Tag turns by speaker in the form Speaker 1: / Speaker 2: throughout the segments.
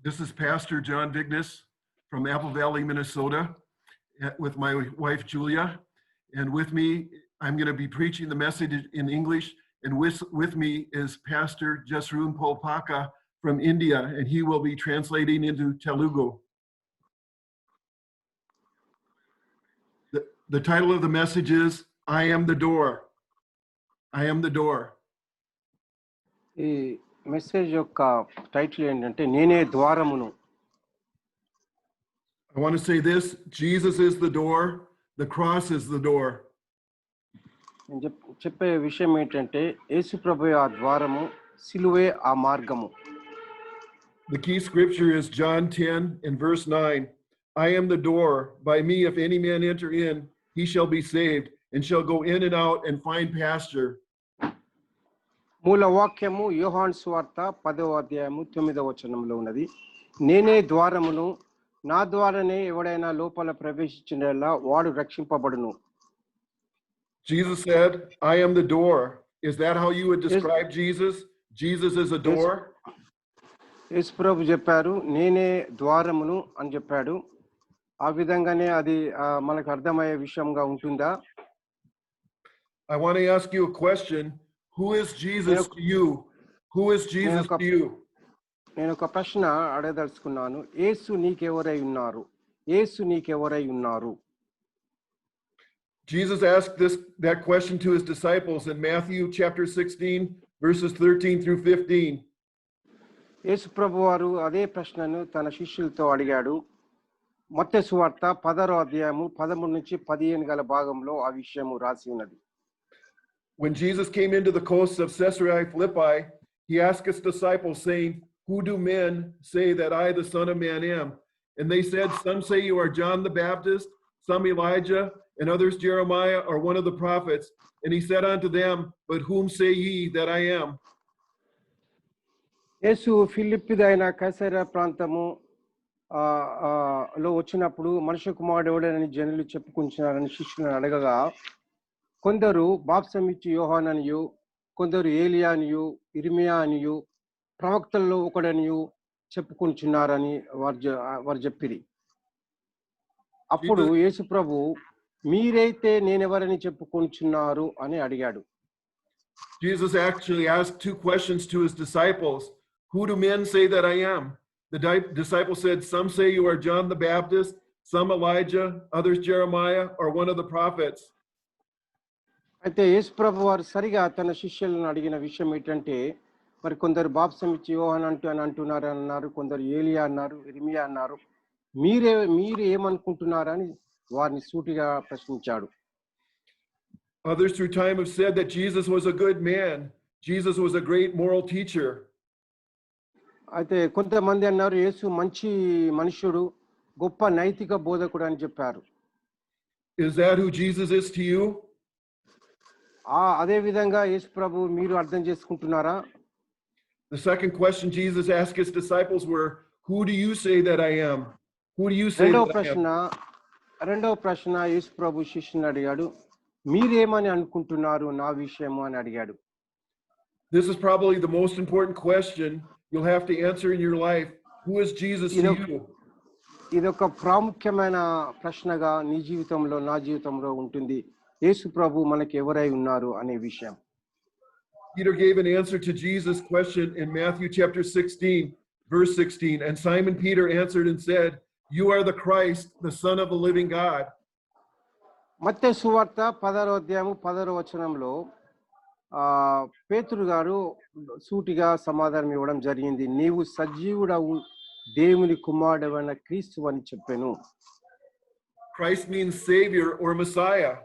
Speaker 1: This is Pastor John Vignes from Apple Valley, Minnesota, with my wife Julia. And with me, I'm going to be preaching the message in English. And with me is Pastor Jasroon Polpaka from India, and he will be translating into Telugu. The title of the message is, I am the door. I am the door.
Speaker 2: ఈ message యొక్క title ఏంటంటే నేనే ద్వారమును.
Speaker 1: I want to say this, Jesus is the door, the cross is the door.
Speaker 2: నేను చెప్పే విషయం ఏంటంటే యేసు ప్రభువే ఆ ద్వారము, సిలువే ఆ మార్గము.
Speaker 1: The key scripture is John 10 and verse 9. I am the door. By me, if any man enter in, he shall be saved and shall go in and out and find pasture.
Speaker 2: మూల వాక్యము యోహాను సువార్త 10వ అధ్యాయము 9వ వచనంలో ఉన్నది. నేనే ద్వారమును, నా ద్వారానే ఎవడైనా లోపల ప్రవేశించినలా వాడు రక్షింపబడును.
Speaker 1: Jesus said, I am the door. Is that how you would describe Jesus? Jesus is a door?
Speaker 2: యేసు ప్రభు చెప్పారు, నేనే ద్వారమును అని చెప్పాడు. ఆ విధంగానే అది మనకు అర్థమయ్యే విషయంగా ఉంటుందా?
Speaker 1: I want to ask you a question. Who is Jesus to you? Who is Jesus to you?
Speaker 2: నేను ఒక ప్రశ్న అడగదలుచుకున్నాను. యేసు నీకెవరై ఉన్నారు? యేసు నీకెవరై ఉన్నారు?
Speaker 1: Jesus asked that question to his disciples in Matthew chapter 16 verses 13 through 15.
Speaker 2: యేసు ప్రభువారు అదే ప్రశ్నను తన శిష్యులతో అడిగాడు. మత్తయి సువార్త 10వ అధ్యాయము 13 నుంచి 15 గల భాగంలో ఆ విషయము రాసి ఉన్నది.
Speaker 1: When Jesus came into the coasts of Caesarea Philippi, he asked his disciples, saying, Who do men say that I, the Son of Man, am? And they said, Some say you are John the Baptist, some Elijah, and others Jeremiah or one of the prophets. And he said unto them, But whom say ye that I am?
Speaker 2: యేసు ఫిలిప్పిదైన కైసరయ ప్రాంతము లో వచ్చినప్పుడు మనుష్య కుమారుడు ఎవడని జనులు చెప్పుకుంటున్నారని శిష్యులను అడగగా, కొందరు బాప్తిసమిచ్చు యోహాను అనియు, కొందరు ఏలియా అనియు, ఇర్మియా అనియు, ప్రవక్తల్లో ఒకడనియు చెప్పుకుంటున్నారని వారు చెప్పిరి. అప్పుడు యేసు ప్రభు, మీరైతే నేనెవరని చెప్పుకుంటున్నారు అని అడిగాడు.
Speaker 1: Jesus actually asked two questions to his disciples. Who do men say that I am? The disciple said, Some say you are John the Baptist, some Elijah, others Jeremiah, or one of the prophets.
Speaker 2: అయితే యేసు ప్రభు వారు సరిగా తన శిష్యులను అడిగిన విషయం ఏంటంటే, మరి కొందరు బాప్తిసమిచ్చు యోహాను అంటున్నారు అన్నారు, కొందరు ఏలియా అన్నారు, ఇర్మియా అన్నారు, మీరు ఏమనుకుంటున్నారని వారిని సూటిగా ప్రశ్నించాడు.
Speaker 1: Others through time have said that Jesus was a good man. Jesus was a great moral teacher.
Speaker 2: అయితే కొంతమంది అన్నారు, యేసు మంచి మనుషుడు, గొప్ప నైతిక బోధకుడు అని చెప్పారు.
Speaker 1: Is that who Jesus is to you?
Speaker 2: అదే విధంగా యేసు ప్రభు మీరు అర్థం చేసుకుంటున్నారా?
Speaker 1: The second question Jesus asked his disciples were, Who do you say that I am? Who do you say that I am?
Speaker 2: రెండవ ప్రశ్న యేసు ప్రభు శిష్యుని అడిగాడు, మీరేమని అనుకుంటున్నారు నా విషయము అని అడిగాడు.
Speaker 1: This is probably the most important question you'll have to answer in your life. Who is Jesus to you?
Speaker 2: ఇదొక ప్రాముఖ్యమైన ప్రశ్నగా నీ జీవితంలో నా జీవితంలో ఉంటుంది. యేసు ప్రభు మనకి ఎవరై ఉన్నారు అనే విషయం.
Speaker 1: Peter gave an answer to Jesus' question in Matthew chapter 16 verse 16, and Simon Peter answered and said, You are the Christ, the Son of the living God.
Speaker 2: మత్తయి సువార్త 10వ అధ్యాయము 10వ వచనంలో పేతురు గారు సూటిగా సమాధానం ఇవ్వడం జరిగింది. నీవు సజీవుడవు దేవుని కుమారుడైన క్రీస్తు అని చెప్పాను.
Speaker 1: Christ means Savior or Messiah.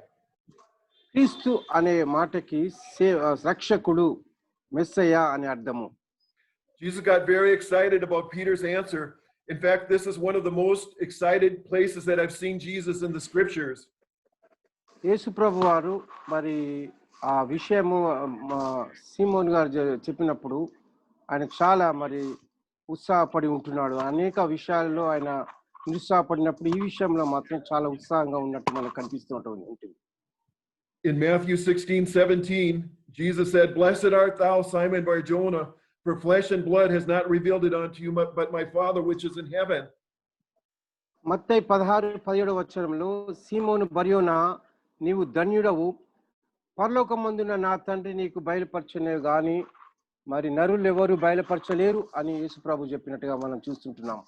Speaker 2: క్రీస్తు అనే మాటకి రక్షకుడు, మెస్సయ్య అని అర్థము.
Speaker 1: Jesus got very excited about Peter's answer. In fact, this is one of the most excited places that I've seen Jesus in the scriptures.
Speaker 2: యేసు ప్రభు వారు మరి ఆ విషయము సీమోన్ గారు చెప్పినప్పుడు ఆయన చాలా మరి ఉత్సాహపడి ఉంటున్నాడు. అనేక విషయాల్లో ఆయన నిరుత్సాహపడినప్పుడు ఈ విషయంలో మాత్రం చాలా ఉత్సాహంగా ఉన్నట్టు మనకు కనిపిస్తూ ఉంటుంది.
Speaker 1: In Matthew 16:17, Jesus said, Blessed art thou, Simon Bar-Jonah, For flesh and blood has not revealed it unto you, but my Father which is in heaven.
Speaker 2: మత్తయి 16:17 వచనంలో సీమోను బర్యోనా నీవు ధన్యుడవు, పరలోకమందున నా తండ్రి నీకు బయలుపరచనే గాని మరి నరులు ఎవరు బయలుపరచలేరు అని యేసు ప్రభు చెప్పినట్టుగా మనం చూస్తుంటున్నాం.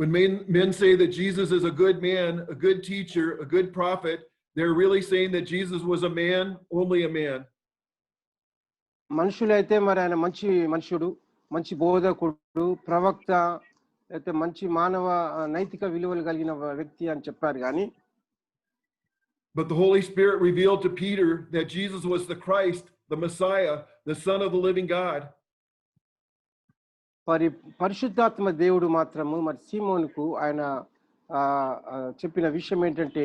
Speaker 1: When men say that Jesus is a good man, a good teacher, a good prophet, they're really saying that Jesus was a man, only a man.
Speaker 2: మనుషులైతే మరి ఆయన మంచి మనుషుడు, మంచి బోధకుడు, ప్రవక్త, అయితే మంచి మానవ నైతిక విలువలు కలిగిన వ్యక్తి అని చెప్పారు కానీ
Speaker 1: But the Holy Spirit revealed to Peter that Jesus was the Christ, the Messiah, the Son of the living God.
Speaker 2: పరిశుద్ధాత్మ దేవుడు మాత్రము మరి సీమోనుకు ఆయన చెప్పిన విషయం ఏంటంటే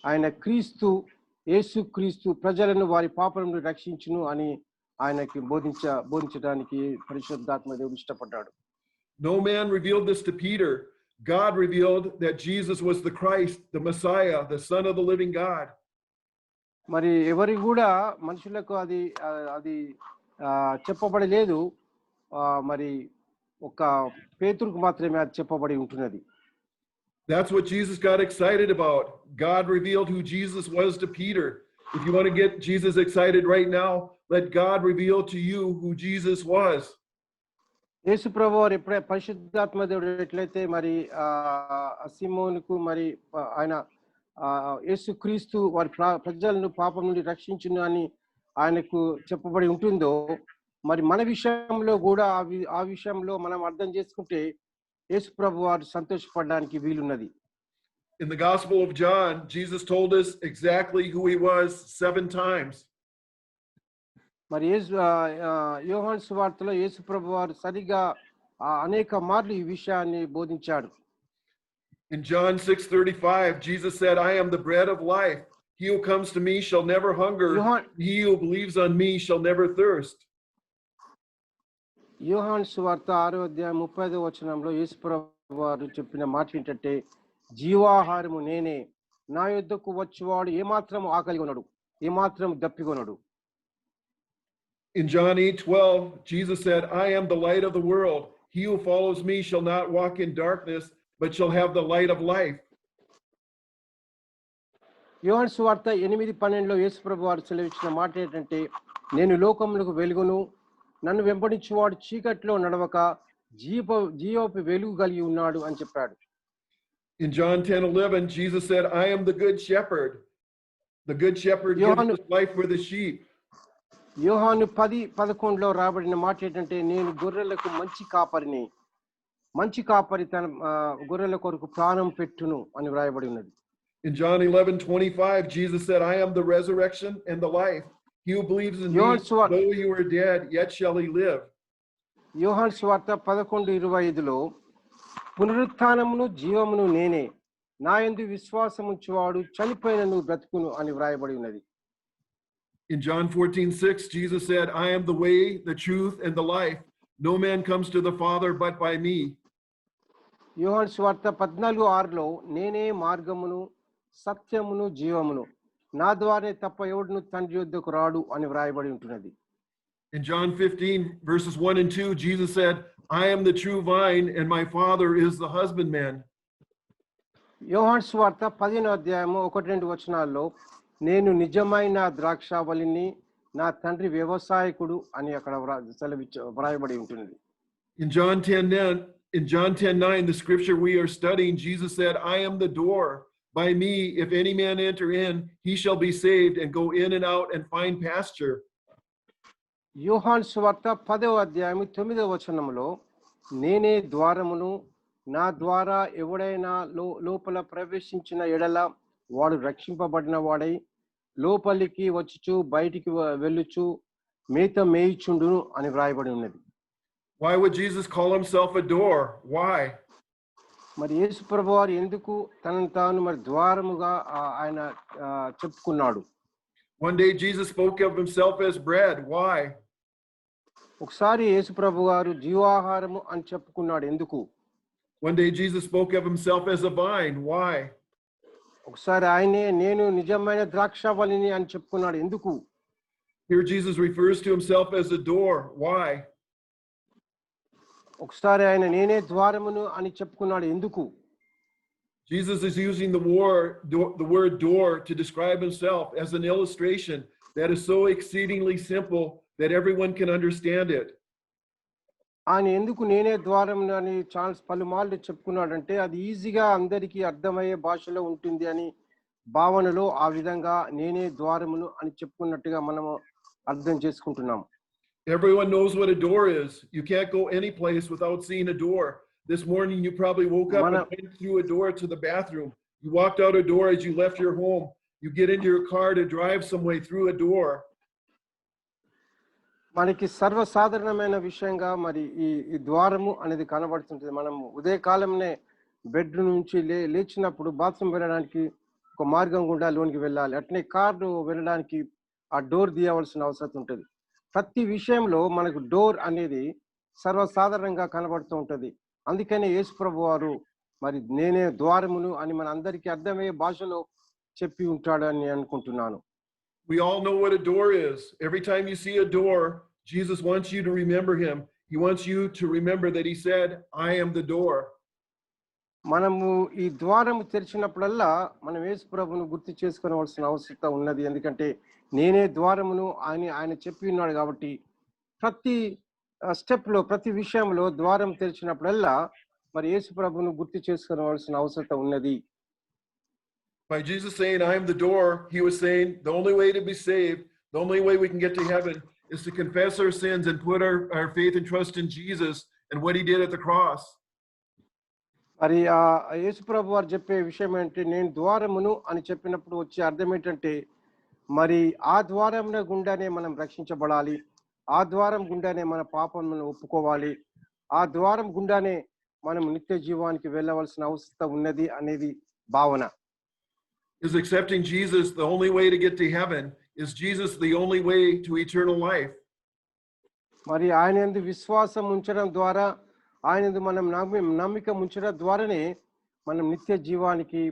Speaker 2: ఆయన క్రీస్తు, యేసు క్రీస్తు ప్రజలను వారి పాపల నుండి రక్షించును అని ఆయనకి బోధించడానికి పరిశుద్ధాత్మ దేవుడు ఇష్టపడ్డాడు.
Speaker 1: No man revealed this to Peter. God revealed that Jesus was the Christ, the Messiah, the Son of the living God.
Speaker 2: మరి ఎవరి కూడా మనుషులకు అది చెప్పబడలేదు, మరి ఒక పేతురుకు మాత్రమే అది చెప్పబడి ఉంటున్నది.
Speaker 1: That's what Jesus got excited about. God revealed who Jesus was to Peter. If you want to get Jesus excited right now, let God reveal to you who Jesus was.
Speaker 2: యేసు ప్రభువారు ఎప్పుడే పరిశుద్ధాత్మ దేవుడు ఎట్లయితే మరి సీమోనుకు మరి ఆయన యేసు క్రీస్తు వారి ప్రజలను పాపం నుండి రక్షించును అని ఆయనకు చెప్పబడి ఉంటుందో, మరి మన విషయంలో కూడా ఆ విషయంలో మనం అర్థం చేసుకుంటే యేసు ప్రభువారు సంతోషపడడానికి వీలున్నది.
Speaker 1: In the Gospel of John, Jesus told us exactly who he was 7 times.
Speaker 2: మరి యోహాను సువార్తలో యేసు ప్రభువారు సరిగా అనేక మార్లు ఈ విషయాన్ని బోధించాడు.
Speaker 1: In John 6:35, Jesus said, I am the bread of life. He who comes to me shall never hunger. He who believes on me shall never thirst.
Speaker 2: యోహాను సువార్త 6:35 వచనంలో యేసు ప్రభువారు చెప్పిన మాట ఏంటంటే జీవాహారము నేనే, నా యొద్దకు వచ్చేవాడు ఏమాత్రం ఆకలి కొనడు, ఏమాత్రం దప్పికొనడు.
Speaker 1: In John 8:12, Jesus said, I am the light of the world. He who follows me shall not walk in darkness, but shall have the light of life.
Speaker 2: యోహాను సువార్త 8:12లో యేసు ప్రభువారు సెలవిచ్చిన మాట ఏంటంటే నేను లోకములకు వెలుగును, నన్ను వెంబడించువాడు చీకట్లో నడవక జీవపు వెలుగు కలిగి ఉన్నాడు అని చెప్పాడు.
Speaker 1: In John 10:11, Jesus said, I am the good shepherd. The good shepherd gives his life for the sheep.
Speaker 2: యోహాను 10:11లో రాబడిన మాట ఏంటంటే నేను గొర్రెలకు మంచి కాపరిని, మంచి కాపరి తన గొర్రెల కొరకు ప్రాణం పెట్టును అని వ్రాయబడి ఉన్నది.
Speaker 1: In John 11:25, Jesus said, I am the resurrection and the life. He who believes in me, though you are dead, yet shall he live.
Speaker 2: యోహాను సువార్త 11:25లో పునరుత్థానమును జీవమును నేనే, నా యందు విశ్వాసముంచువాడు చనిపోయినను బ్రతుకును అని వ్రాయబడి ఉన్నది.
Speaker 1: In John 14:6, Jesus said, I am the way, the truth, and the life. No man comes to the Father but by me.
Speaker 2: యోహాను సువార్త 14:6లో నేనే మార్గమును సత్యమును జీవమును, నా ద్వారే తప్ప ఎవడును తండ్రి యొద్దకు రాడు అని వ్రాయబడి ఉంటున్నది.
Speaker 1: In John 15:1-2, Jesus said, I am the true vine and my Father is the husbandman.
Speaker 2: యోహాను సువార్త 15:1-2 వచనాల్లో నేను నిజమైన ద్రాక్షావళిని, నా తండ్రి వ్యవసాయకుడు అని అక్కడ వ్రాయబడి ఉంటుంది.
Speaker 1: In John 10:9, the scripture we are studying, Jesus said, I am the door. By me, if any man enter in, he shall be saved and go in and out and find pasture.
Speaker 2: యోహాను సువార్త 10:9 వచనంలో నేనే ద్వారమును, నా ద్వారా ఎవడైనా లోపల ప్రవేశించిన ఎడల వాడు రక్షింపబడిన వాడై లోపలికి వచ్చుచు బయటికి వెళ్ళుచు మేత మేయిచుండును అని వ్రాయబడి ఉన్నది.
Speaker 1: Why would Jesus call himself a door? Why?
Speaker 2: మరి యేసు ప్రభువారు ఎందుకు తనను తాను మరి ద్వారముగా ఆయన చెప్పుకున్నాడు?
Speaker 1: One day Jesus spoke of himself as bread. Why?
Speaker 2: ఒకసారి యేసు ప్రభువారు జీవాహారము అని చెప్పుకున్నాడు. ఎందుకు?
Speaker 1: One day Jesus spoke of himself as a vine. Why?
Speaker 2: ఒకసారి ఆయనే నేను నిజమైన ద్రాక్షావళిని అని చెప్పుకున్నాడు. ఎందుకు?
Speaker 1: Here Jesus refers to himself as a door. Why?
Speaker 2: ఒకసారి ఆయన నేనే ద్వారమును అని చెప్పుకున్నాడు. ఎందుకు?
Speaker 1: Jesus is using the word door to describe himself as an illustration that is so exceedingly simple that everyone can understand it.
Speaker 2: ఆయన ఎందుకు నేనే ద్వారమును అని పలుమార్లు చెప్పుకున్నాడంటే అది ఈజీగా అందరికీ అర్థమయ్యే భాషలో ఉంటుంది అని భావనలో ఆ విధంగా నేనే ద్వారమును అని చెప్పుకున్నట్టుగా మనము అర్థం చేసుకుంటున్నాం.
Speaker 1: Everyone knows what a door is. You can't go any place without seeing a door. This morning you probably woke up and went through a door to the bathroom. You walked out a door as you left your home. You get into your car to drive somewhere through a door.
Speaker 2: మనకి సర్వసాధారణమైన విషయంగా మరి ఈ ద్వారము అనేది కనబడుతుంటుంది. మనం ఉదయకాలంనే bed నుంచి లేచినప్పుడు bathroom వెళ్ళడానికి ఒక మార్గం గుండా లోనికి వెళ్ళాలి. అట్నే కారు వెళ్ళడానికి ఆ డోర్ తీయవలసిన అవసరం ఉంటుంది. ప్రతి విషయంలో మనకు డోర్ అనేది సర్వసాధారణంగా కనబడుతూ ఉంటుంది. అందుకనే యేసు ప్రభు వారు మరి నేనే ద్వారమును అని మన అందరికీ అర్థమయ్యే భాషలో చెప్పి ఉంటాడు అని అనుకుంటున్నాను.
Speaker 1: We all know what a door is. Every time you see a door, Jesus wants you to remember him. He wants you to remember that he said, I am the door.
Speaker 2: మనము ఈ ద్వారము తెరిచినప్పుడల్లా మనం యేసు ప్రభువును గుర్తు చేసుకోవాల్సిన అవసరం ఉన్నది. ఎందుకంటే నేనే ద్వారమును ఆయన చెప్పి ఉన్నాడు కాబట్టి ప్రతి స్టెప్ లో ప్రతి విషయంలో ద్వారం తెరిచినప్పుడల్లా మరి యేసు ప్రభువును గుర్తు చేసుకోవాల్సిన అవసరం ఉన్నది.
Speaker 1: By Jesus saying, I am the door, he was saying the only way to be saved, the only way we can get to heaven is to confess our sins and put our faith and trust in Jesus and what he did at the cross.
Speaker 2: మరి యేసు ప్రభు వారు చెప్పే విషయం ఏంటి? నేను ద్వారమును అని చెప్పినప్పుడు వచ్చే అర్థం ఏంటంటే మరి ఆ ద్వారమున గుండానే మనం రక్షించబడాలి. ఆ ద్వారం గుండానే మన పాపములను ఒప్పుకోవాలి. ఆ ద్వారం గుండానే మనం నిత్య జీవానికి వెళ్ళవలసిన అవసరం ఉన్నది అనేది భావన.
Speaker 1: Is accepting Jesus the only way to get to heaven? Is Jesus the only way to eternal life?
Speaker 2: మరి ఆయన యందు విశ్వాసం ఉంచడం ద్వారా ఆయన యందు మనం నమ్మిక ఉంచడం ద్వారానే మనం నిత్య జీవానికి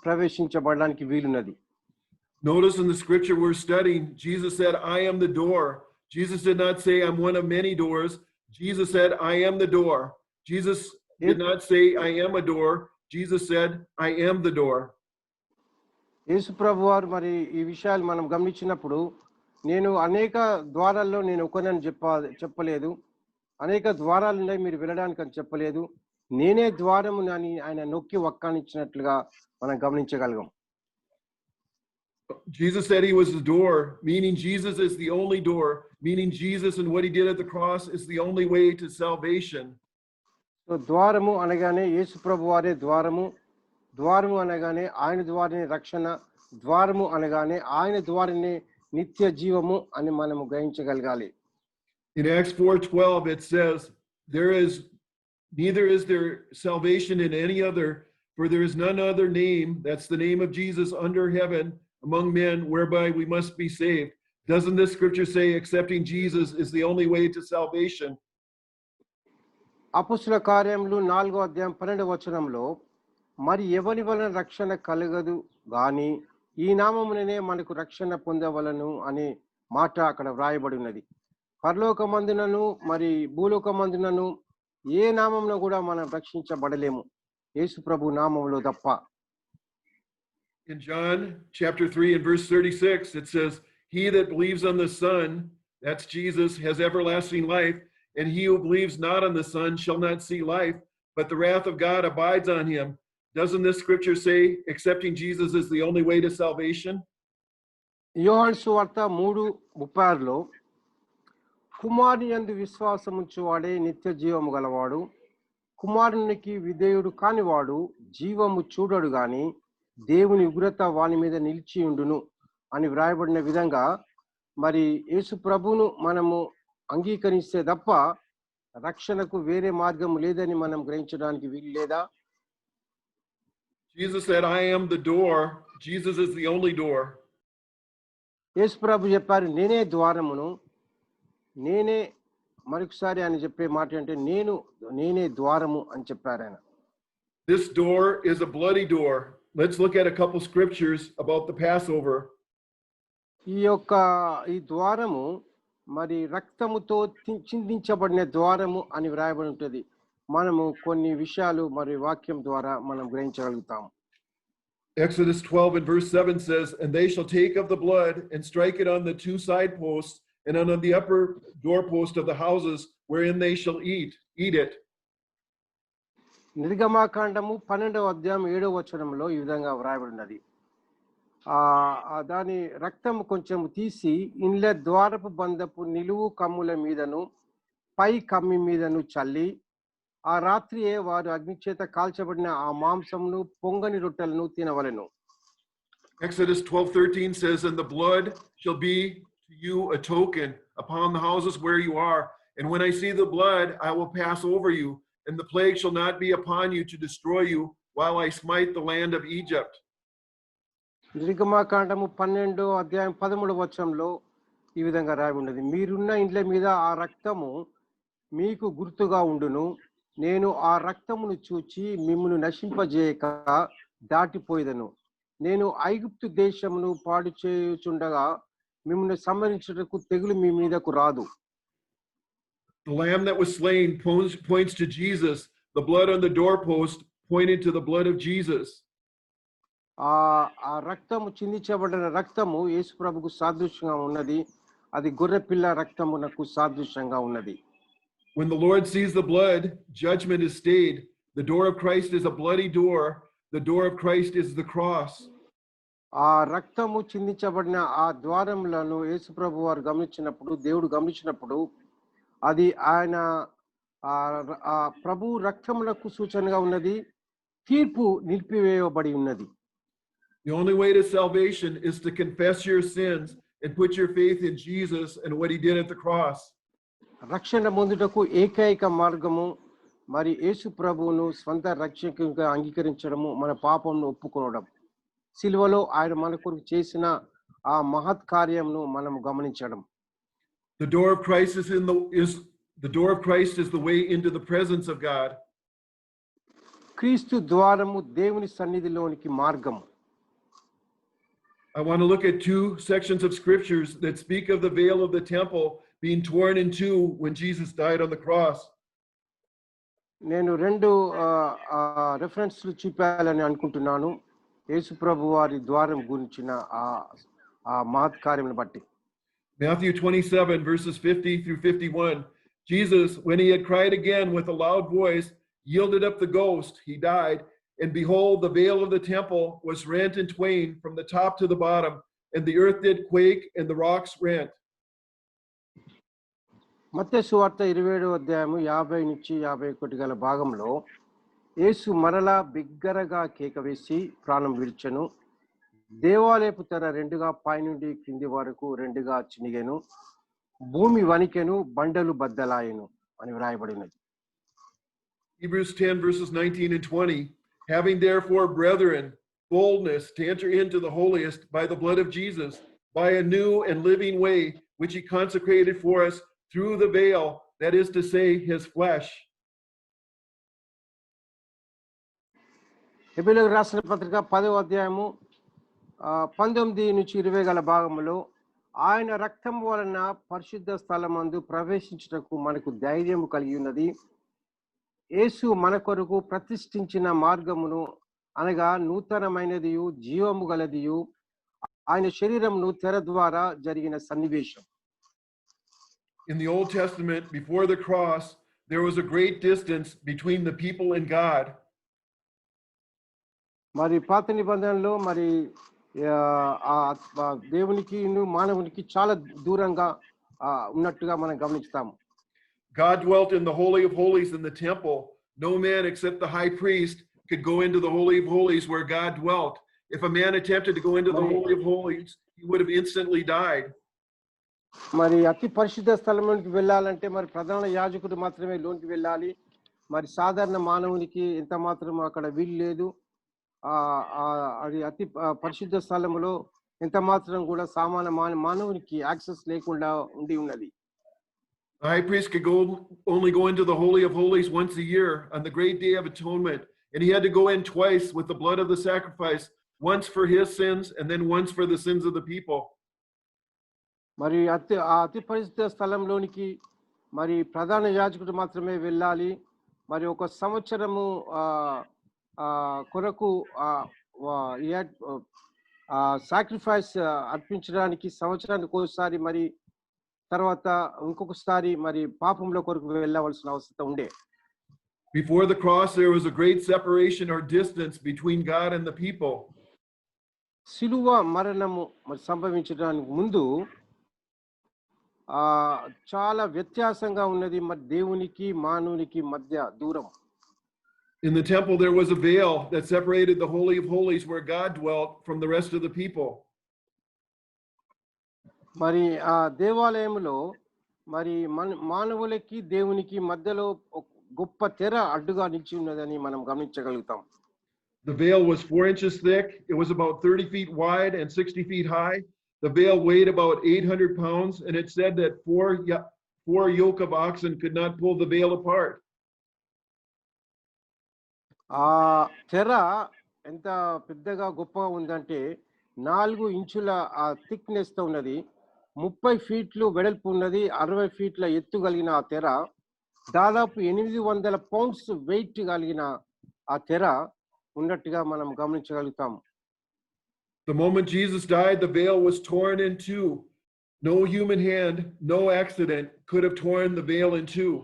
Speaker 2: ప్రవేశించబడడానికి వీలున్నది.
Speaker 1: Notice in the scripture we're studying, Jesus said, I am the door. Jesus did not say, I'm one of many doors. Jesus said, I am the door. Jesus did not say, I am a door. Jesus said, I am the door.
Speaker 2: యేసు ప్రభు వారు మరి ఈ విషయాలు మనం గమనించినప్పుడు నేను అనేక ద్వారాల్లో నేను ఒకనని చెప్పలేదు. అనేక ద్వారాలు ఉన్నాయి మీరు వెళ్ళడానికి అని చెప్పలేదు. నేనే ద్వారము అని ఆయన నొక్కి వక్కానిచ్చినట్లుగా మనం గమనించగలం.
Speaker 1: Jesus said he was the door, meaning Jesus is the only door, meaning Jesus and what he did at the cross is the only way to salvation.
Speaker 2: So ద్వారము అనగానే యేసు ప్రభు వారే ద్వారము, ద్వారము అనగానే ఆయన ద్వారానే రక్షణ, ద్వారము అనగానే ఆయన ద్వారానే నిత్య జీవము అని మనము గ్రహించగలగాలి.
Speaker 1: In Acts 4:12 it says, neither is there salvation in any other, for there is none other name, that's the name of Jesus, under heaven among men whereby we must be saved. Doesn't this scripture say accepting Jesus is the only way to salvation?
Speaker 2: అపొస్తలుల కార్యములు 4వ అధ్యాయం 12వ వచనంలో మరి ఎవరి వలన రక్షణ కలగదు గాని ఈ నామముననే మనకు రక్షణ పొందవలను అనే మాట అక్కడ వ్రాయబడి ఉన్నది. పరలోకమందునను మరి భూలోకమందునను ఏ నామమున కూడా మనం రక్షించబడలేము యేసు ప్రభు నామములో తప్ప.
Speaker 1: In John chapter 3 and verse 36 it says, he that believes on the Son, that's Jesus, has everlasting life, and he who believes not on the Son shall not see life, but the wrath of God abides on him. Doesn't this scripture say accepting Jesus is the only way to salvation?
Speaker 2: యోహాను సువార్త 3:36లో కుమారుని యందు విశ్వాసముంచువాడే నిత్య జీవము గలవాడు, కుమారునికి విధేయుడు కానివాడు జీవము చూడడు గాని దేవుని ఉగ్రత వాని మీద నిలిచి ఉండును అని వ్రాయబడిన విధంగా మరి యేసు ప్రభువును మనము అంగీకరిస్తే తప్ప రక్షణకు వేరే మార్గం లేదని మనం గ్రహించడానికి వీలు లేదా?
Speaker 1: Jesus said, I am the door. Jesus is the only door.
Speaker 2: యేసు ప్రభు చెప్పారు నేనే ద్వారమును. నేనే మరొకసారి ఆయన చెప్పే మాట అంటే నేనే ద్వారము అని చెప్పారు ఆయన.
Speaker 1: This door is a bloody door. Let's look at a couple scriptures about the Passover.
Speaker 2: ఈ ద్వారము మరి రక్తముతో చిందించబడిన ద్వారము అని వ్రాయబడి ఉంటుంది. మనము కొన్ని విషయాలు మరి వాక్యం ద్వారా మనం గ్రహించగలుగుతాము.
Speaker 1: Exodus 12 and verse 7 says, "And they shall take of the blood and strike it on the two side posts and on the upper doorpost of the houses wherein they shall eat it."
Speaker 2: నిర్గమాకాండము 12వ అధ్యాయం 7వ వచనంలో ఈ విధంగా వ్రాయబడినది. దాని రక్తము కొంచెం తీసి ఇండ్ల ద్వారపు బంధపు నిలువు కమ్ముల మీదను పై కమ్మి మీదను చల్లి ఆ రాత్రియే వారు అగ్ని చేత కాల్చబడిన ఆ మాంసమును పొంగని రొట్టెలను తినవలెను.
Speaker 1: Exodus 12:13 says, "And the blood shall be to you a token upon the houses where you are, and when I see the blood I will pass over you, and the plague shall not be upon you to destroy you while I smite the land of Egypt."
Speaker 2: నిర్గమాకాండము 12వ అధ్యాయం 13వ వచనంలో ఈ విధంగా రాయబడి ఉన్నది, మీరున్న ఇండ్ల మీద ఆ రక్తము మీకు గుర్తుగా ఉండును, నేను ఆ రక్తమును చూచి మిమ్మును నశింపజేయక దాటిపోయేదను, నేను ఐగుప్తు దేశమును పాడు చేయుచుండగా మిమ్మును సంహరించుటకు తెగులు మీ మీదకు రాదు.
Speaker 1: The lamb that was slain points to Jesus. The blood on the doorpost pointed to the blood of Jesus.
Speaker 2: ఆ రక్తము చిందించబడిన రక్తము యేసు ప్రభుకు సాదృశ్యంగా ఉన్నది. అది గొర్రె పిల్ల రక్తమునకు సాదృశ్యంగా ఉన్నది.
Speaker 1: When the Lord sees the blood, judgment is stayed. The door of Christ is a bloody door. The door of Christ is the cross.
Speaker 2: ఆ రక్తము చిందించబడిన ఆ ద్వారములను యేసు ప్రభు వారు గమనించినప్పుడు, దేవుడు గమనించినప్పుడు, అది ఆయన ప్రభు రక్తములకు సూచనగా ఉన్నది. తీర్పు నిలిపివేయబడి ఉన్నది.
Speaker 1: The only way to salvation is to confess your sins and put your faith in Jesus and what he did at the cross.
Speaker 2: రక్షణ పొందుటకు ఏకైక మార్గము మరి యేసు ప్రభువును స్వంత రక్షకునిగా అంగీకరించడము, మన పాపంను ఒప్పుకోవడం. సిలువలో ఆయన మన కొరకు చేసిన ఆ మహత్ కార్యమును మనం గమనించడం.
Speaker 1: The door of Christ the door of Christ is the way into the presence of God.
Speaker 2: క్రీస్తు ద్వారము దేవుని సన్నిధిలోనికి మార్గము.
Speaker 1: I want to look at two sections of scriptures that speak of the veil of the temple being torn in two when Jesus died on the cross.
Speaker 2: నేను రెండు రెఫరెన్స్లు చూపాలని అనుకుంటున్నాను యేసు ప్రభు వారి ద్వారం గురించిన ఆ మహత్ కార్యమును బట్టి.
Speaker 1: Matthew 27 verses 50 through 51. Jesus, when he had cried again with a loud voice, yielded up the ghost. He died. And behold, the veil of the temple was rent in twain from the top to the bottom, and the earth did quake, and the rocks rent.
Speaker 2: మత్తయి సువార్త 27వ అధ్యాయము 50 నుంచి 51 గల భాగంలో యేసు మరలా బిగ్గరగా కేక వేసి ప్రాణం విడిచెను. దేవాలయపు తెర రెండుగా పైనుండి కింది వరకు రెండుగా చినిగెను, భూమి వణికెను, బండలు బద్దలాయెను అని వ్రాయబడినది.
Speaker 1: Hebrews 10 verses 19 and 20. Having therefore, brethren, boldness to enter into the holiest by the blood of Jesus, by a new and living way, which he consecrated for us through the veil, that is to say, his flesh.
Speaker 2: హెబ్రీయులకు రాసిన పత్రిక 10వ అధ్యాయము 19 నుంచి 20 గల భాగంలో, ఆయన రక్తం వలన పరిశుద్ధ స్థలమందు ప్రవేశించుటకు మనకు ధైర్యము కలిగి ఉన్నది. యేసు మన కొరకు ప్రతిష్ఠించిన మార్గమును అనగా నూతనమైనదియు జీవము గలదియు ఆయన శరీరమును తెర ద్వారా జరిగిన సన్నివేశం.
Speaker 1: In the Old Testament, before the cross, there was a great distance between the people and God.
Speaker 2: మరి పాత నిబంధనలో మరి దేవునికి మానవునికి చాలా దూరంగా ఉన్నట్టుగా మనం గమనిస్తాము.
Speaker 1: God dwelt in the Holy of Holies in the temple. No man except the high priest could go into the Holy of Holies where God dwelt. If a man attempted to go into the Holy of Holies, he would have instantly died.
Speaker 2: మరి అతి పరిశుద్ధ స్థలంలోకి వెళ్ళాలంటే మరి ప్రధాన యాజకుడు మాత్రమే లోనికి వెళ్ళాలి. మరి సాధారణ మానవునికి ఎంత మాత్రం అక్కడ వీలు లేదు. అది అతి పరిశుద్ధ స్థలములో ఎంత మాత్రం కూడా సామాన్య మానవునికి యాక్సెస్ లేకుండా ఉండి ఉన్నది.
Speaker 1: The high priest could only go into the Holy of Holies once a year on the great day of atonement. And he had to go in twice with the blood of the sacrifice, once for his sins and then once for the sins of the people.
Speaker 2: మరి అతి పరిశుద్ధ స్థలంలోనికి మరి ప్రధాన యాజకుడు మాత్రమే వెళ్ళాలి. మరి ఒక సంవత్సరము కొరకు సాక్రిఫైస్ అర్పించడానికి సంవత్సరానికి ఒకసారి, మరి తర్వాత ఇంకొకసారి మరి పాపంలో కొరకు వెళ్ళవలసిన అవసరం ఉండే.
Speaker 1: Before the cross, there was a great separation or distance between God and the people.
Speaker 2: సిలువ మరణము మరి సంభవించడానికి ముందు చాలా వ్యత్యాసంగా ఉన్నది మరి దేవునికి మానవునికి మధ్య దూరం.
Speaker 1: In the temple, there was a veil that separated the Holy of Holies where God dwelt from the rest of the people.
Speaker 2: మరి ఆ దేవాలయంలో మరి మానవులకి దేవునికి మధ్యలో గొప్ప తెర అడ్డుగా నిలిచి ఉన్నదని మనం గమనించగలుగుతాం.
Speaker 1: The veil was 4 inches thick. It was about 30 feet wide and 60 feet high. The veil weighed about 800 pounds, and it said that four yoke of oxen could not pull the veil apart.
Speaker 2: ఆ తెర ఎంత పెద్దగా గొప్పగా ఉందంటే 4 ఇంచుల ఆ thickness తో ఉన్నది. 30 ఫీట్లు వెడల్పు ఉన్నది. 60 ఫీట్ల ఎత్తు కలిగిన ఆ తెర, దాదాపు 800 పౌండ్స్ వెయిట్ కలిగిన ఆ తెర ఉన్నట్టుగా మనం గమనించగలుగుతాం.
Speaker 1: The moment Jesus died, the veil was torn in two. No human hand, no accident could have torn the veil in two.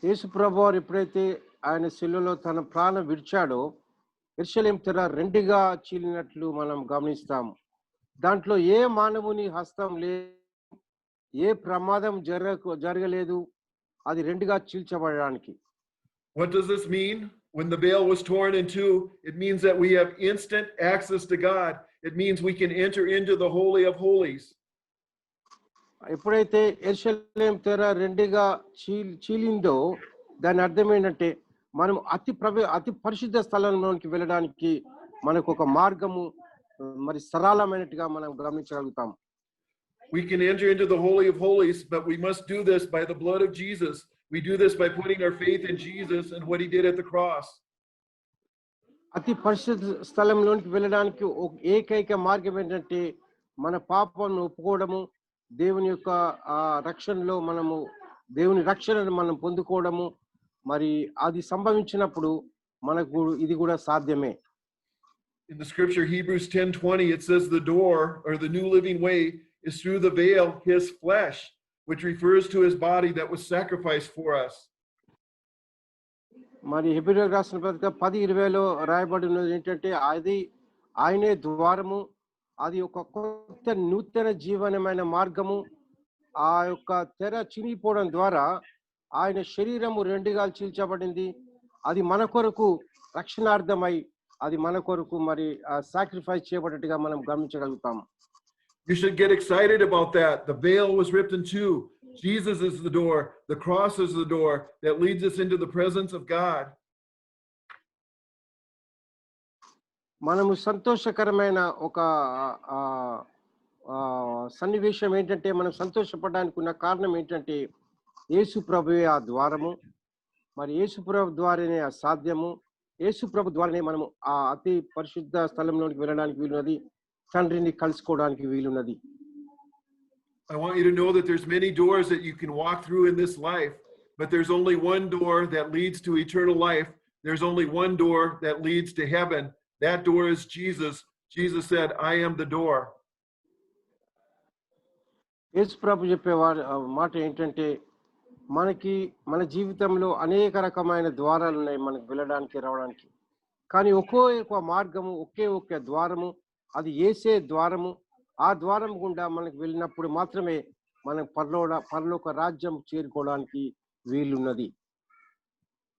Speaker 2: యేసు ప్రభువారు ఎప్పుడైతే ఆయన శిలువలో తన ప్రాణం విడిచాడో యెరూషలేము తెర రెండుగా చీలినట్లు మనం గమనిస్తాం. దాంట్లో ఏ మానవుని హస్తం లేదు, ఏ ప్రమాదం జరగలేదు. అది రెండుగా చీల్చబడడానికి.
Speaker 1: What does this mean? When the veil was torn in two, it means that we have instant access to God. It means we can enter into the Holy of Holies.
Speaker 2: ఎప్పుడైతే యెరూషలేము తెర రెండుగా చీలిందో దాని అర్థం ఏంటంటే మనం అతి పరిశుద్ధ స్థలంలోనికి వెళ్ళడానికి మనకు ఒక మార్గము మరి సరళమైనట్టుగా మనం గమనించగలుగుతాం.
Speaker 1: We can enter into the Holy of Holies, but we must do this by the blood of Jesus. We do this by putting our faith in Jesus and what he did at the cross.
Speaker 2: అతి పరిశుద్ధ స్థలంలోనికి వెళ్ళడానికి ఏకైక మార్గం ఏంటంటే మన పాపాలను ఒప్పుకోవడము, దేవుని యొక్క రక్షణలో దేవుని రక్షణను మనం పొందుకోవడము. మరి అది సంభవించినప్పుడు మనకు ఇది కూడా సాధ్యమే.
Speaker 1: In the scripture Hebrews 10:20, it says the door or the new living way is through the veil, his flesh, which refers to his body that was sacrificed for us.
Speaker 2: మరి హెబ్రీయులకు రాసిన పత్రిక 10:20లో రాయబడి ఉన్నది ఏంటంటే అది ఆయనే ద్వారము, అది ఒక కొత్త నూతన జీవనమైన మార్గము. ఆ యొక్క తెర చినిగిపోవడం ద్వారా ఆయన శరీరము రెండుగా చీల్చబడింది. అది మన కొరకు రక్షణార్థమై అది మన కొరకు మరి సాక్రిఫైస్ చేయబడినట్టుగా మనం గమనించగలుగుతాం.
Speaker 1: You should get excited about that. The veil was ripped in two. Jesus is the door. The cross is the door that leads us into the presence of God.
Speaker 2: మనము సంతోషకరమైన ఒక సన్నివేశం ఏంటంటే మనం సంతోషపడడానికి ఉన్న కారణం ఏంటంటే యేసు ప్రభువే ఆ ద్వారము. మరి యేసు ప్రభు ద్వారానే ఆ సాధ్యము. యేసు ప్రభు ద్వారానే మనము ఆ అతి పరిశుద్ధ స్థలంలోనికి వెళ్ళడానికి వీలున్నది, తండ్రిని కలుసుకోవడానికి వీలున్నది.
Speaker 1: I want you to know that there's many doors that you can walk through in this life, but there's only one door that leads to eternal life. There's only one door that leads to heaven. That door is Jesus. Jesus said, I am the door.
Speaker 2: యేసు ప్రభు చెప్పేవారు మాట ఏంటంటే మన జీవితంలో అనేక రకమైన ద్వారాలు ఉన్నాయి మనకు వెళ్ళడానికి రావడానికి. కానీ ఒక్క మార్గము, ఒకే ద్వారము, అది యేసే ద్వారము. ఆ ద్వారం గుండా మనకు వెళ్ళినప్పుడు మాత్రమే మనం పరలోక రాజ్యం చేరుకోవడానికి వీలున్నది.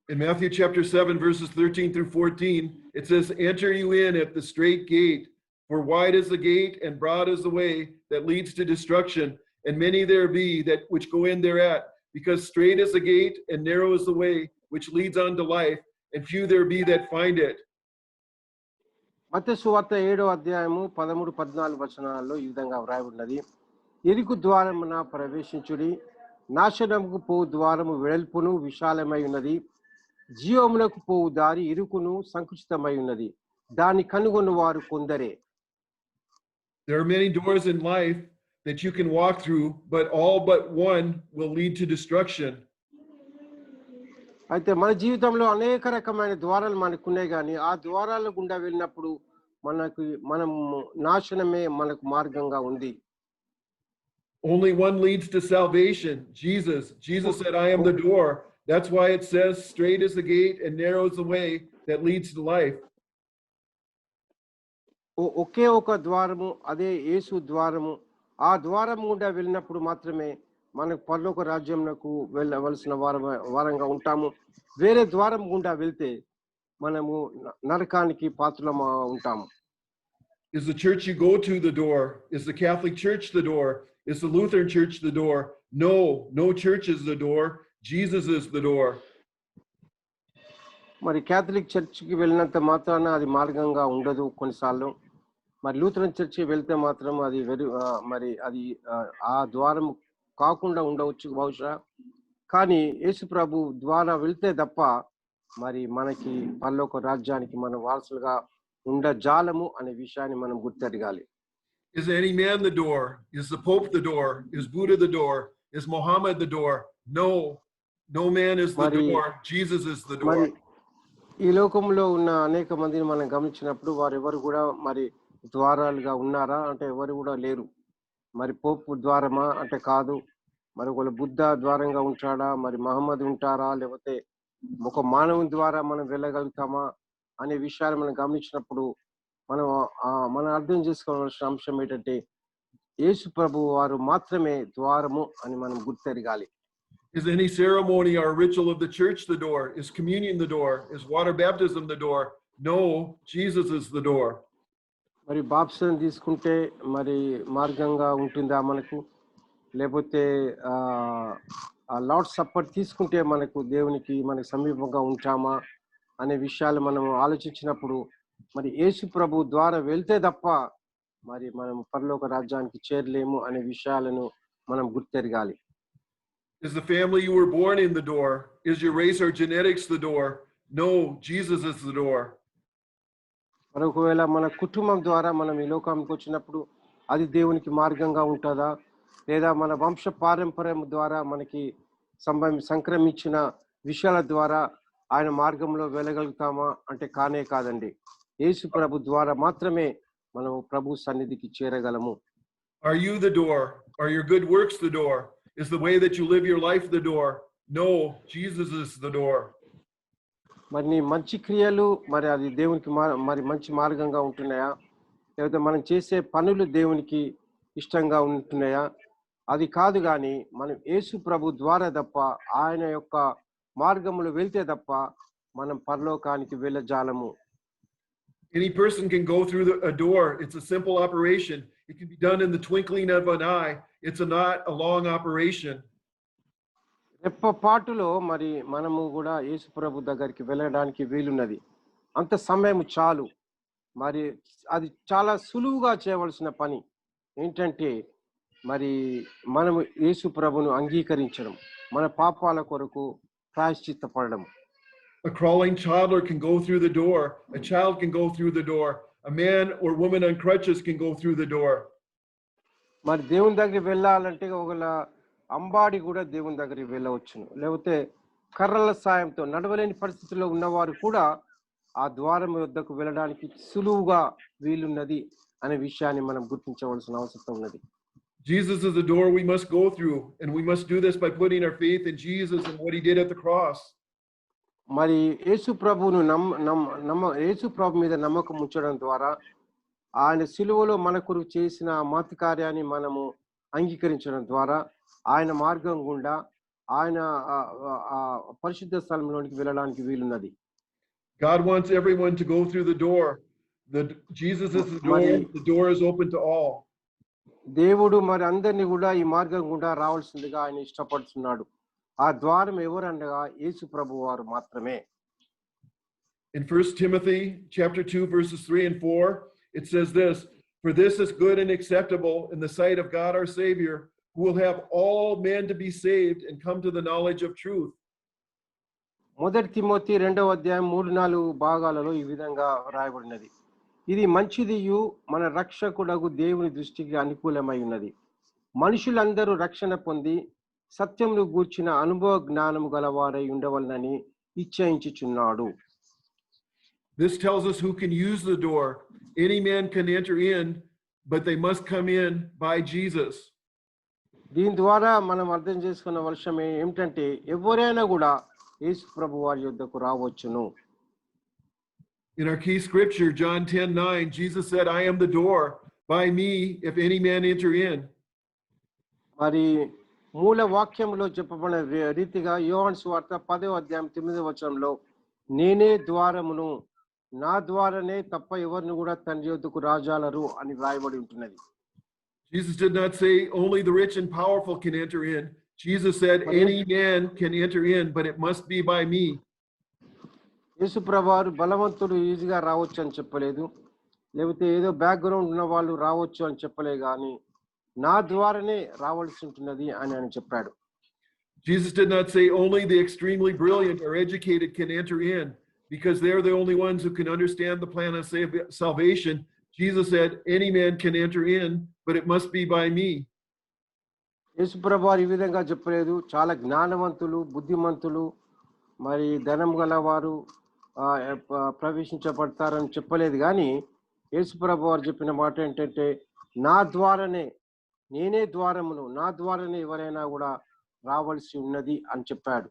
Speaker 1: In Matthew chapter 7, verses 13 through 14, it says, enter you in at the straight gate, for wide is the gate and broad is the way that leads to destruction, and many there be that which go in thereat, because straight is the gate and narrow is the way which leads on to life, and few there be that find it.
Speaker 2: మత్తయి సువార్త 7వ అధ్యాయము 13-14 వచనాల్లో ఈ విధంగా వ్రాయబడినది. ఇరుకు ద్వారమున ప్రవేశించుడి, నాశనముకు పోవు ద్వారము వెడల్పును విశాలమై ఉన్నది, జీవమునకు పోవు దారి ఇరుకును సంకుచితమై ఉన్నది, దాన్ని కనుగొన్న వారు కొందరే.
Speaker 1: There are many doors in life that you can walk through, but all but one will lead to destruction.
Speaker 2: అయితే మన జీవితంలో అనేక రకమైన ద్వారాలు మనకున్నాయి, కానీ ఆ ద్వారాల గుండా వెళ్ళినప్పుడు మనం నాశనమే మనకు మార్గంగా ఉంది.
Speaker 1: Only one leads to salvation. Jesus said, I am the door. That's why it says, straight is the gate and narrow is the way that leads to life.
Speaker 2: ఒకే ఒక ద్వారము, అదే యేసు ద్వారము. ఆ ద్వారం గుండా వెళ్ళినప్పుడు మాత్రమే మనకు పరలోక రాజ్యంకు వెళ్ళవలసిన వారంగా ఉంటాము. వేరే ద్వారం గుండా వెళ్తే మనము నరకానికి పాత్రలం ఉంటాము.
Speaker 1: Is the church you go to the door? Is the Catholic Church the door? Is the Lutheran Church the door? No church is the door. Jesus is the door.
Speaker 2: మరి క్యాథలిక్ చర్చికి వెళ్ళినంత మాత్రాన అది మార్గంగా ఉండదు కొన్నిసార్లు. మరి లూథరన్ చర్చి వెళ్తే మాత్రం అది మరి అది ఆ ద్వారం కాకుండా ఉండవచ్చు బహుశా. కానీ యేసు ప్రభు ద్వారా వెళ్తే తప్ప మరి మనకి పరలోక రాజ్యానికి మనం వారసులుగా ఉండజాలము అనే విషయాన్ని మనం గుర్తెరగాలి.
Speaker 1: Is any man the door? Is the Pope the door? Is Buddha the door? Is Muhammad the door? No man is the door. Jesus is the door.
Speaker 2: ఈ లోకంలో ఉన్న అనేక మందిని మనం గమనించినప్పుడు వారెవరు కూడా మరి ద్వారాలుగా ఉన్నారా అంటే ఎవరు కూడా లేరు. మరి పోపు ద్వారమా అంటే కాదు. మరి ఒకళ్ళు బుద్ధ ద్వారంగా ఉంటాడా, మరి మహమ్మద్ ఉంటారా, లేకపోతే ఒక మానవుని ద్వారా మనం వెళ్ళగలుగుతామా అనే విషయాలు మనం గమనించినప్పుడు మనం అర్థం చేసుకోవాల్సిన అంశం ఏంటంటే యేసు ప్రభు వారు మాత్రమే ద్వారము అని మనం గుర్తెరగాలి.
Speaker 1: Is any ceremony or ritual of the church the door? Is communion the door? Is water baptism the door? No, Jesus is the door.
Speaker 2: మరి బాప్టిజం తీసుకుంటే మరి మార్గంగా ఉంటుందా మనకు, లేకపోతే లార్డ్ సప్పర్ తీసుకుంటే మనకు దేవునికి మనకు సమీపంగా ఉంటామా అనే విషయాలు మనం ఆలోచించినప్పుడు మరి యేసు ప్రభు ద్వారా వెళ్తే తప్ప మరి మనం పరలోక రాజ్యానికి చేరలేము అనే విషయాలను మనం గుర్తెరగాలి.
Speaker 1: Is the family you were born in the door? Is your race or genetics the door? No, Jesus is the door.
Speaker 2: మరి ఒకవేళ మన కుటుంబం ద్వారా మనం ఈ లోకానికి వచ్చినప్పుడు అది దేవునికి మార్గంగా ఉంటుందా, లేదా మన వంశ పారంపర్యం ద్వారా మనకి సంక్రమించిన విషయాల ద్వారా ఆయన మార్గంలో వెళ్ళగలుగుతామా అంటే కానే కాదండి. యేసు ప్రభు ద్వారా మాత్రమే మనం ప్రభు సన్నిధికి చేరగలము.
Speaker 1: Are you the door? Are your good works the door? Is the way that you live your life the door? No, Jesus is the door.
Speaker 2: మరి నీ మంచి క్రియలు మరి అది దేవునికి మరి మంచి మార్గంగా ఉంటున్నాయా, లేకపోతే మనం చేసే పనులు దేవునికి ఇష్టంగా ఉంటున్నాయా? అది కాదు, కానీ మనం యేసు ప్రభు ద్వారా తప్ప ఆయన యొక్క మార్గములు వెళ్తే తప్ప మనం పరలోకానికి వెళ్ళజాలము.
Speaker 1: Any person can go through a door. It's a simple operation. It can be done in the twinkling of an eye. It's not a long operation.
Speaker 2: రెప్పపాటులో మరి మనము కూడా యేసు ప్రభు దగ్గరికి వెళ్ళడానికి వీలున్నది. అంత సమయం చాలు. మరి అది చాలా సులువుగా చేయవలసిన పని ఏంటంటే మరి మనము యేసు ప్రభును అంగీకరించడం, మన పాపాల కొరకు ప్రాయశ్చిత్తపడడం.
Speaker 1: A crawling toddler can go through the door. A child can go through the door. A man or woman on crutches can go through the door.
Speaker 2: మరి దేవుని దగ్గరికి వెళ్ళాలంటే ఒకవేళ అంబాడి కూడా దేవుని దగ్గరికి వెళ్ళవచ్చును, లేకపోతే కర్రల సాయంతో నడవలేని పరిస్థితుల్లో ఉన్నవారు కూడా ఆ ద్వారం వద్దకు వెళ్ళడానికి సులువుగా వీలున్నది అనే విషయాన్ని మనం గుర్తించవలసిన అవసరం ఉన్నది.
Speaker 1: Jesus is the door we must go through, and we must do this by putting our faith in Jesus and what he did at the cross.
Speaker 2: మరి యేసు ప్రభువును యేసు ప్రభు మీద నమ్మకం ఉంచడం ద్వారా ఆయన సిలువలో మన కొరకు చేసిన మహత్ కార్యాన్ని మనము అంగీకరించడం ద్వారా ఆయన మార్గం గుండా ఆయన పరిశుద్ధ స్థలంలోనికి వెళ్ళడానికి వీలున్నది.
Speaker 1: God wants everyone to go through the door. Jesus is the door. The door is open to all.
Speaker 2: దేవుడు మరి అందరినీ కూడా ఈ మార్గం గుండా రావాల్సిందిగా ఆయన ఇష్టపడుతున్నాడు. ఆ ద్వారం ఎవరనగా యేసు ప్రభువు వారు మాత్రమే.
Speaker 1: In 1 Timothy chapter 2 verses 3 and 4, it says this, "For this is good and acceptable in the sight of God our Savior, who will have all men to be saved and come to the knowledge of truth."
Speaker 2: మొదటి Timothy 2వ అధ్యాయం 3-4 భాగాలలో ఈ విధంగా రాయబడినది. ఇది మంచిదియు మన రక్షకుడగు దేవుని దృష్టికి అనుకూలమై ఉన్నది. మనుషులందరూ రక్షణ పొంది సత్యమును గూర్చిన అనుభవ జ్ఞానము గలవారై ఉండవలనని ఇచ్చయించుచున్నాడు.
Speaker 1: This tells us who can use the door. Any man can enter in, but they must come in by Jesus.
Speaker 2: దీని ద్వారా మనం అర్థం చేసుకున్న విషయం ఏమిటంటే ఎవరైనా కూడా యేసు ప్రభు వారి యొద్దకు రావచ్చును.
Speaker 1: In our key scripture, John 10:9, Jesus said, I am the door. By me, if any man enter in.
Speaker 2: మరి మూల వాక్యంలో చెప్పబడిన రీతిగా యోహాను సువార్త 10వ అధ్యాయం 9వ వచనంలో నేనే ద్వారమును, నా ద్వారానే తప్ప ఎవరిని కూడా తండ్రి యొద్దకు రాజాలరు అని వ్రాయబడి ఉంటున్నది.
Speaker 1: Jesus did not say only the rich and powerful can enter in. Jesus said any man can enter in, but it must be by me.
Speaker 2: యేసు ప్రభువారు బలవంతుడు ఈజీగా రావచ్చు అని చెప్పలేదు, లేకపోతే ఏదో బ్యాక్గ్రౌండ్ ఉన్న వాళ్ళు రావచ్చు అని చెప్పలే, కానీ నా ద్వారానే రావాల్సి ఉంటున్నది అని ఆయన చెప్పాడు.
Speaker 1: Jesus did not say only the extremely brilliant or educated can enter in, because they're the only ones who can understand the plan of salvation. Jesus said any man can enter in, but it must be by me.
Speaker 2: యేసు ప్రభువారు ఈ విధంగా చెప్పలేదు, చాలా జ్ఞానవంతులు, బుద్ధిమంతులు, మరి ధనం గలవారు ప్రవేశించబడతారని చెప్పలేదు. కానీ యేసు ప్రభువారు చెప్పిన మాట ఏంటంటే నా ద్వారానే, నేనే ద్వారమును, నా ద్వారానే ఎవరైనా కూడా రావాల్సి ఉన్నది అని చెప్పాడు.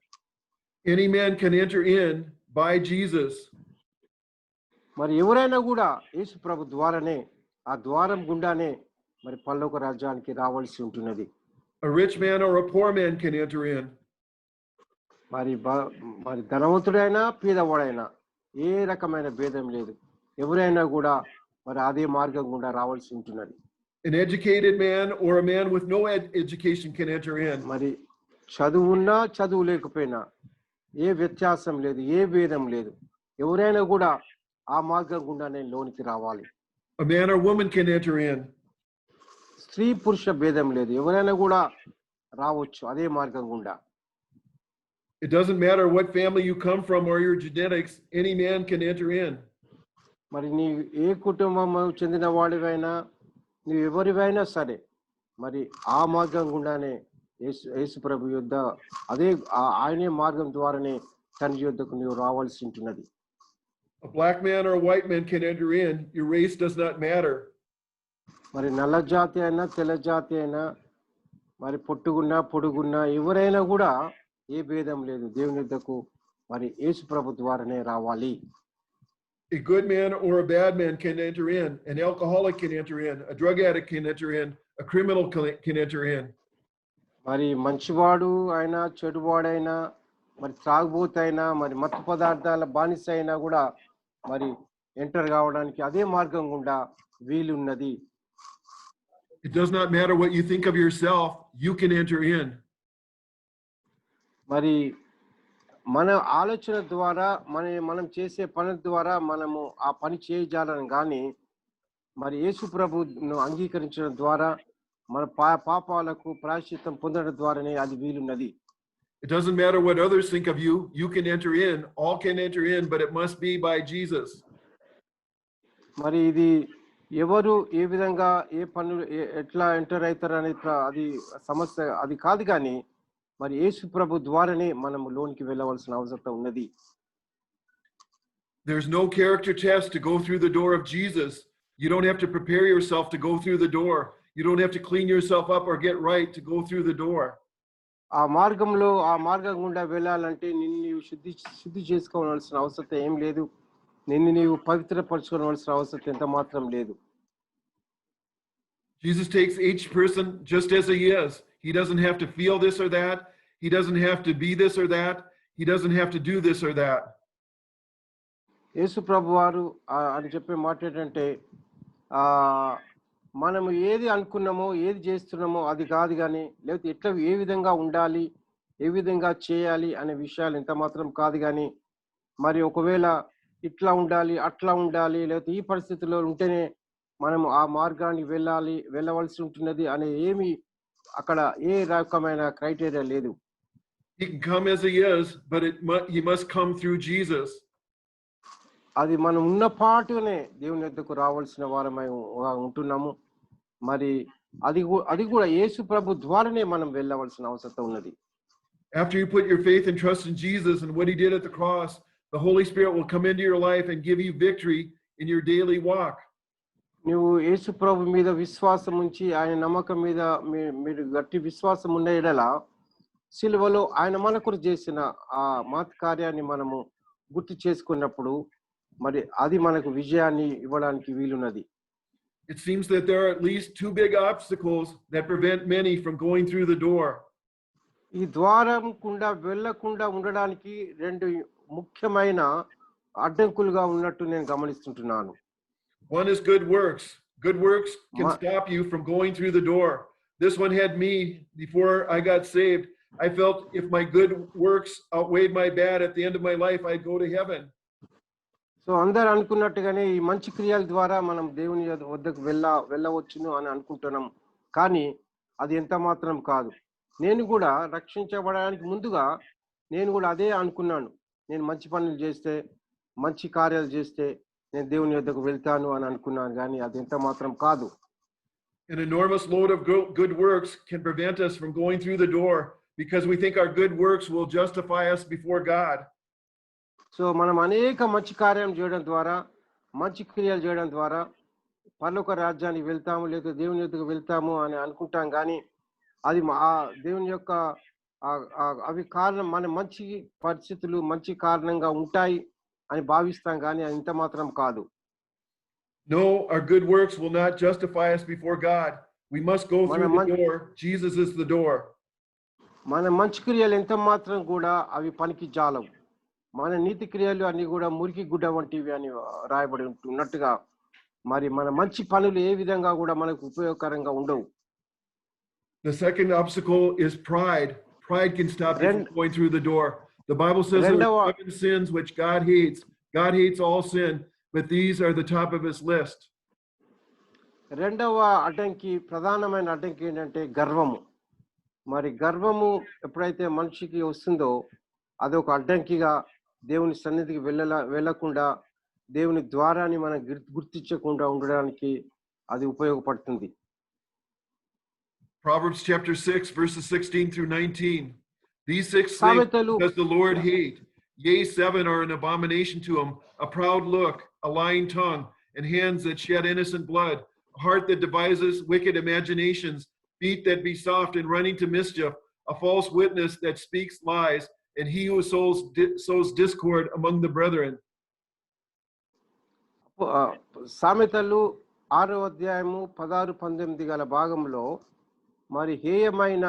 Speaker 1: Any man can enter in by Jesus.
Speaker 2: మరి ఎవరైనా కూడా యేసు ప్రభు ద్వారానే, ఆ ద్వారం గుండానే మరి పరలోక రాజ్యానికి రావాల్సి ఉంటున్నది.
Speaker 1: A rich man or a poor man can enter in.
Speaker 2: మరి ధనవంతుడైనా పేదవాడైనా ఏ రకమైన భేదం లేదు, ఎవరైనా కూడా మరి అదే మార్గం గుండా రావాల్సి ఉంటున్నది.
Speaker 1: An educated man or a man with no education can enter in.
Speaker 2: మరి చదువున్నా చదువు లేకపోయినా ఏ వ్యత్యాసం లేదు, ఏ భేదం లేదు, ఎవరైనా కూడా ఆ మార్గం గుండానే లోనికి రావాలి.
Speaker 1: A man or woman can enter in.
Speaker 2: స్త్రీ పురుష భేదం లేదు, ఎవరైనా కూడా రావచ్చు అదే మార్గం గుండా.
Speaker 1: It doesn't matter what family you come from or your genetics, any man can enter in.
Speaker 2: మరి నీ ఏ కుటుంబం చెందిన వాడివైనా, నువ్వు ఎవరివైనా సరే, మరి ఆ మార్గం గుండానే యేసు ప్రభు యొద్ద అదే ఆయనే మార్గం ద్వారానే తండ్రి యొద్దకు నువ్వు రావాల్సి ఉంటున్నది.
Speaker 1: A black man or a white man can enter in. Your race does not matter.
Speaker 2: మరి నల్ల జాతి అయినా తెల్ల జాతి అయినా, మరి పొట్టుగున్నా పొడుగున్నా ఎవరైనా కూడా ఏ భేదం లేదు, దేవుని యొద్దకు మరి యేసు ప్రభు ద్వారానే రావాలి.
Speaker 1: A good man or a bad man can enter in. An alcoholic can enter in. A drug addict can enter in. A criminal can enter in.
Speaker 2: మరి మంచివాడు అయినా చెడువాడైనా, మరి త్రాగుబోతైనా, మరి మత్తు పదార్థాల బానిస అయినా కూడా మరి ఎంటర్ కావడానికి అదే మార్గం గుండా వీలున్నది.
Speaker 1: It does not matter what you think of yourself, you can enter in.
Speaker 2: మరి మన ఆలోచన ద్వారా, మనం చేసే పని ద్వారా మనము ఆ పని చేయజాలని, కానీ మరి యేసు ప్రభును అంగీకరించడం ద్వారా మన పాపాలకు ప్రాయశ్చిత్తం పొందడం ద్వారానే అది వీలున్నది.
Speaker 1: It doesn't matter what others think of you, you can enter in. All can enter in, but it must be by Jesus.
Speaker 2: మరి ఇది ఎవరు ఏ విధంగా ఏ పనులు ఎట్లా ఎంటర్ అవుతారు అనేది అది సమస్య అది కాదు, కానీ మరి యేసు ప్రభు ద్వారానే మనము లోనికి వెళ్ళవలసిన అవసరం ఉన్నది.
Speaker 1: There's no character test to go through the door of Jesus. You don't have to prepare yourself to go through the door. You don't have to clean yourself up or get right to go through the door.
Speaker 2: ఆ మార్గం గుండా వెళ్ళాలంటే నిన్ను నీవు శుద్ధి చేసుకోవాల్సిన అవసరం ఏం లేదు, నిన్ను నీవు పవిత్రపరచుకోవాల్సిన అవసరం ఎంత మాత్రం లేదు.
Speaker 1: Jesus takes each person just as he is. He doesn't have to feel this or that. He doesn't have to be this or that. He doesn't have to do this or that.
Speaker 2: యేసు ప్రభువారు అని చెప్పే మాట ఏంటంటే మనము ఏది అనుకున్నామో ఏది చేస్తున్నామో అది కాదు, కానీ లేకపోతే ఎట్లా ఏ విధంగా ఉండాలి, ఏ విధంగా చేయాలి అనే విషయాలు ఎంత మాత్రం కాదు, కానీ మరి ఒకవేళ ఇట్లా ఉండాలి అట్లా ఉండాలి, లేకపోతే ఈ పరిస్థితుల్లో ఉంటేనే మనం ఆ మార్గానికి వెళ్ళవలసి ఉంటున్నది అనే ఏమి అక్కడ ఏ రకమైన క్రైటీరియా లేదు.
Speaker 1: He can come as he is, but he must come through Jesus.
Speaker 2: అది మనం ఉన్న పాటునే దేవుని యొద్దకు రావాల్సిన వారమై ఉంటున్నాము. మరి అది కూడా యేసు ప్రభు ద్వారానే మనం వెళ్ళవలసిన అవసరం ఉన్నది.
Speaker 1: After you put your faith and trust in Jesus and what he did at the cross, the Holy Spirit will come into your life and give you victory in your daily walk.
Speaker 2: నువ్వు యేసు ప్రభు మీద విశ్వాసం ఉంచి ఆయన నమ్మకం మీద మీరు గట్టి విశ్వాసం ఉన్న ఎడల సిలువలో ఆయన మన కొరకు చేసిన ఆ మహత్ కార్యాన్ని మనము గుర్తు చేసుకున్నప్పుడు మరి అది మనకు విజయాన్ని ఇవ్వడానికి వీలున్నది.
Speaker 1: It seems that there are at least two big obstacles that prevent many from going through the door.
Speaker 2: ఈ ద్వారం గుండా వెళ్ళకుండా ఉండడానికి రెండు ముఖ్యమైన అడ్డంకులుగా ఉన్నట్టు నేను గమనిస్తుంటున్నాను.
Speaker 1: One is good works. Good works can stop you from going through the door. This one had me before I got saved. I felt if my good works outweighed my bad at the end of my life, I'd go to heaven.
Speaker 2: So అందరు అనుకున్నట్టుగానే ఈ మంచి క్రియల ద్వారా మనం దేవుని వద్దకు వెళ్ళవచ్చును అని అనుకుంటున్నాం. కానీ అది ఎంత మాత్రం కాదు. నేను కూడా రక్షించబడడానికి ముందుగా నేను కూడా అదే అనుకున్నాను. నేను మంచి పనులు చేస్తే, మంచి కార్యాలు చేస్తే నేను దేవుని యొద్దకు వెళ్తాను అని అనుకున్నాను. కానీ అది ఎంత మాత్రం కాదు.
Speaker 1: An enormous load of good works can prevent us from going through the door because we think our good works will justify us before God.
Speaker 2: So మనం అనేక మంచి కార్యం చేయడం ద్వారా, మంచి క్రియలు చేయడం ద్వారా పరలోక రాజ్యానికి వెళ్తాము, లేదా దేవుని యొద్దకు వెళ్తాము అని అనుకుంటాం. కానీ అది ఆ దేవుని యొక్క అవి కారణం మన మంచి పరిస్థితులు మంచి కారణంగా ఉంటాయి అని భావిస్తాం. కానీ అది ఇంత మాత్రం కాదు.
Speaker 1: No, our good works will not justify us before God. We must go through the door. Jesus is the door.
Speaker 2: మన మంచి క్రియలు ఎంత మాత్రం కూడా అవి పనికి జాలవు. మన నీతి క్రియలు అన్ని కూడా మురికి గుడ్డ వంటివి అని రాయబడి ఉన్నట్టుగా మరి మన మంచి పనులు ఏ విధంగా కూడా మనకు ఉపయోగకరంగా ఉండవు.
Speaker 1: The second obstacle is pride. Pride can stop you from going through the door. The Bible says there are 7 sins which God hates. God hates all sin, but these are the top of his list.
Speaker 2: రెండవ అడ్డంకి, ప్రధానమైన అడ్డంకి ఏంటంటే గర్వము. మరి గర్వము ఎప్పుడైతే మనిషికి వస్తుందో అదొక అడ్డంకిగా దేవుని సన్నిధికి వెళ్ళకుండా దేవుని ద్వారాన్ని మనం గుర్తించకుండా ఉండడానికి అది ఉపయోగపడుతుంది.
Speaker 1: Proverbs chapter 6 verses 16 through 19. These 6 things does the Lord hate. Yea, 7 are an abomination to him: a proud look, a lying tongue, and hands that shed innocent blood, a heart that devises wicked imaginations, feet that be soft and running to mischief, a false witness that speaks lies, and he who sows discord among the brethren.
Speaker 2: సామెతలు 6వ అధ్యాయము 16-18 గల భాగంలో మరి హేయమైన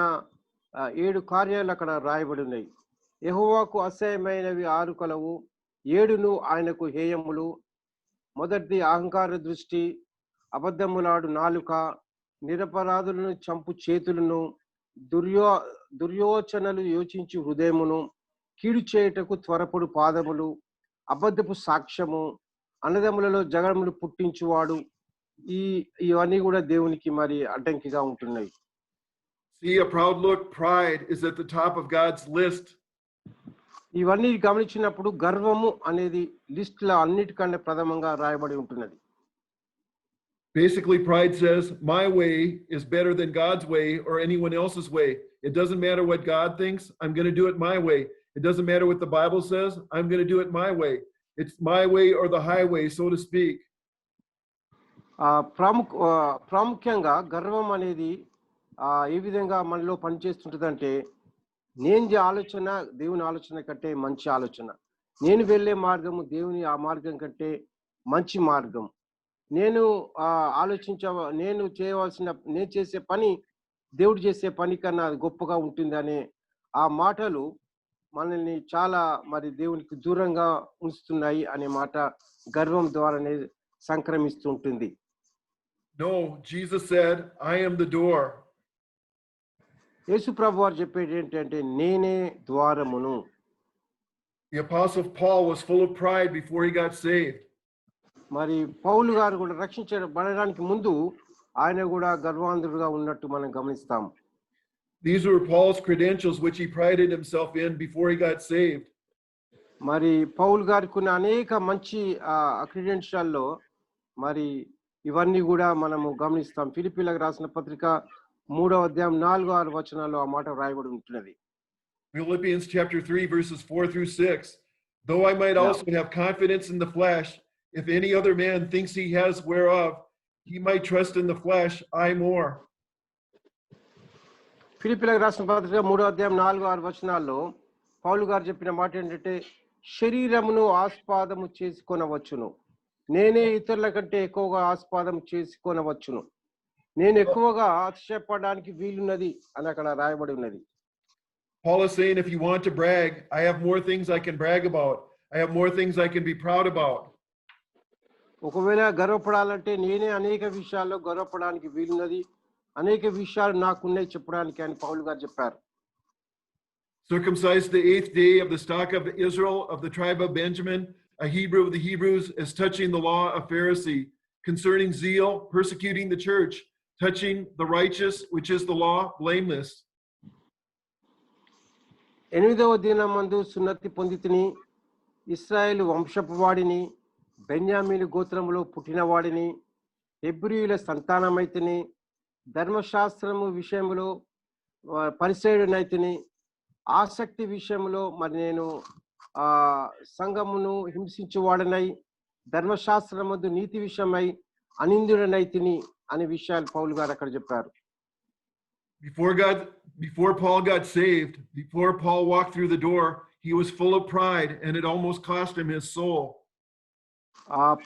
Speaker 2: 7 కార్యాలు అక్కడ రాయబడి ఉన్నాయి. యెహోవాకు అసహ్యమైనవి 6 కలవు, 7ను ఆయనకు హేయములు. మొదటిది అహంకార దృష్టి, అబద్ధములాడు నాలుక, నిరపరాధులను చంపు చేతులను, దుర్యోచనలు యోచించు హృదయమును, కీడు చేయుటకు త్వరపడు పాదములు, అబద్ధపు సాక్ష్యము, అన్నదమ్ములలో జగడములు పుట్టించువాడు. ఇవన్నీ కూడా దేవునికి మరి అడ్డంకిగా ఉంటున్నాయి.
Speaker 1: See, a proud look, pride is at the top of God's list.
Speaker 2: ఇవన్నీ గమనించినప్పుడు గర్వము అనేది లిస్ట్ లో అన్నిటికంటే ప్రథమంగా రాయబడి ఉంటున్నది.
Speaker 1: Basically, pride says my way is better than God's way or anyone else's way. It doesn't matter what God thinks, I'm going to do it my way. It doesn't matter what the Bible says, I'm going to do it my way. It's my way or the highway, so to speak.
Speaker 2: ప్రాముఖ్యంగా గర్వం అనేది ఏ విధంగా మనలో పనిచేస్తుంటుందంటే, నేను ఆలోచన దేవుని ఆలోచన కంటే మంచి ఆలోచన, నేను వెళ్ళే మార్గము దేవుని ఆ మార్గం కంటే మంచి మార్గం, నేను నేను చేసే పని దేవుడు చేసే పని కన్నా అది గొప్పగా ఉంటుంది అనే ఆ మాటలు మనల్ని చాలా మరి దేవునికి దూరంగా ఉంచుతున్నాయి అనే మాట గర్వం ద్వారానే సంక్రమిస్తూ ఉంటుంది.
Speaker 1: No, Jesus said, I am the door.
Speaker 2: యేసు ప్రభు వారు చెప్పేది ఏంటంటే నేనే ద్వారమును.
Speaker 1: The apostle Paul was full of pride before he got saved.
Speaker 2: మరి పౌలు గారు కూడా రక్షించబడడానికి ముందు ఆయన కూడా గర్వాంధుడుగా ఉన్నట్టు మనం గమనిస్తాం.
Speaker 1: These were Paul's credentials which he prided himself in before he got saved.
Speaker 2: మరి పౌలు గారికి ఉన్న అనేక మంచి క్రెడెన్షియల్లో మరి ఇవన్నీ కూడా మనము గమనిస్తాం. ఫిలిప్పీలకు రాసిన పత్రిక 3వ అధ్యాయం 4-6 వచనాల్లో ఆ మాట వ్రాయబడి ఉంటున్నది.
Speaker 1: Philippians chapter 3, verses 4 through 6. Though I might
Speaker 2: Yeah.
Speaker 1: also have confidence in the flesh, if any other man thinks he has whereof he might trust in the flesh, I more.
Speaker 2: ఫిలిప్పీలకు రాసిన పత్రిక 3వ అధ్యాయం 4-6 వచనాల్లో పౌలు గారు చెప్పిన మాట ఏంటంటే, శరీరమును ఆస్పాదము చేసుకొనవచ్చును, నేనే ఇతరుల కంటే ఎక్కువగా ఆస్పాదం చేసుకొనవచ్చును, నేను ఎక్కువగా అతిశయపడడానికి వీలున్నది అని అక్కడ రాయబడి ఉన్నది.
Speaker 1: Paul is saying, if you want to brag, I have more things I can brag about. I have more things I can be proud about.
Speaker 2: ఒకవేళ గర్వపడాలంటే నేనే అనేక విషయాల్లో గర్వపడడానికి వీలున్నది, అనేక విషయాలు నాకున్నాయి చెప్పడానికి అని పౌలు గారు చెప్పారు.
Speaker 1: Circumcised the 8th day of the stock of Israel of the tribe of Benjamin, a Hebrew of the Hebrews, as touching the law of Pharisee, concerning zeal, persecuting the church, touching the righteous, which is the law, blameless.
Speaker 2: 8వ దినమందు సున్నతి పొందితిని, ఇశ్రాయేలు వంశపు వాడిని, బెన్యామీను గోత్రములో పుట్టినవాడిని, హెబ్రీయుల సంతానమైతిని, ధర్మశాస్త్రము విషయములో పరిసయుడనైతిని, ఆసక్తి విషయంలో మరి నేను సంఘమును హింసించువాడనై, ధర్మశాస్త్రమందు నీతి విషయమై అనిందుడనైతిని అనే విషయాలు పౌలు గారు అక్కడ చెప్పారు.
Speaker 1: Before Paul got saved, before Paul walked through the door, he was full of pride and it almost cost him his soul.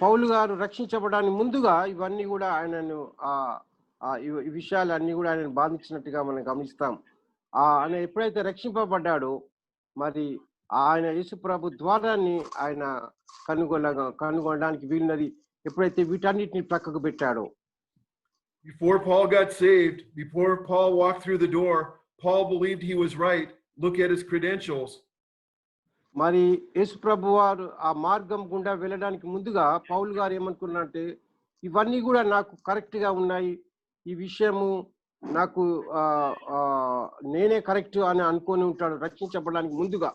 Speaker 2: పౌలు గారు రక్షించబడడానికి ముందుగా ఇవన్నీ కూడా ఆయనను ఈ విషయాలన్నీ కూడా ఆయనను బాధించినట్టుగా మనం గమనిస్తాం. ఆయన ఎప్పుడైతే రక్షింపబడ్డాడో మరి ఆయన యేసు ప్రభు ద్వారాన్ని ఆయన కనుగొనడానికి వీలున్నది ఎప్పుడైతే వీటన్నిటిని ప్రక్కకు పెట్టాడో.
Speaker 1: Before Paul got saved, before Paul walked through the door, Paul believed he was right. Look at his credentials.
Speaker 2: మరి యేసు ప్రభు వారు ఆ మార్గం గుండా వెళ్ళడానికి ముందుగా పౌలు గారు ఏమనుకున్నారంటే, ఇవన్నీ కూడా నాకు కరెక్ట్ గా ఉన్నాయి, ఈ విషయము నాకు నేనే కరెక్ట్ అని అనుకొని ఉంటాడు రక్షించబడడానికి ముందుగా.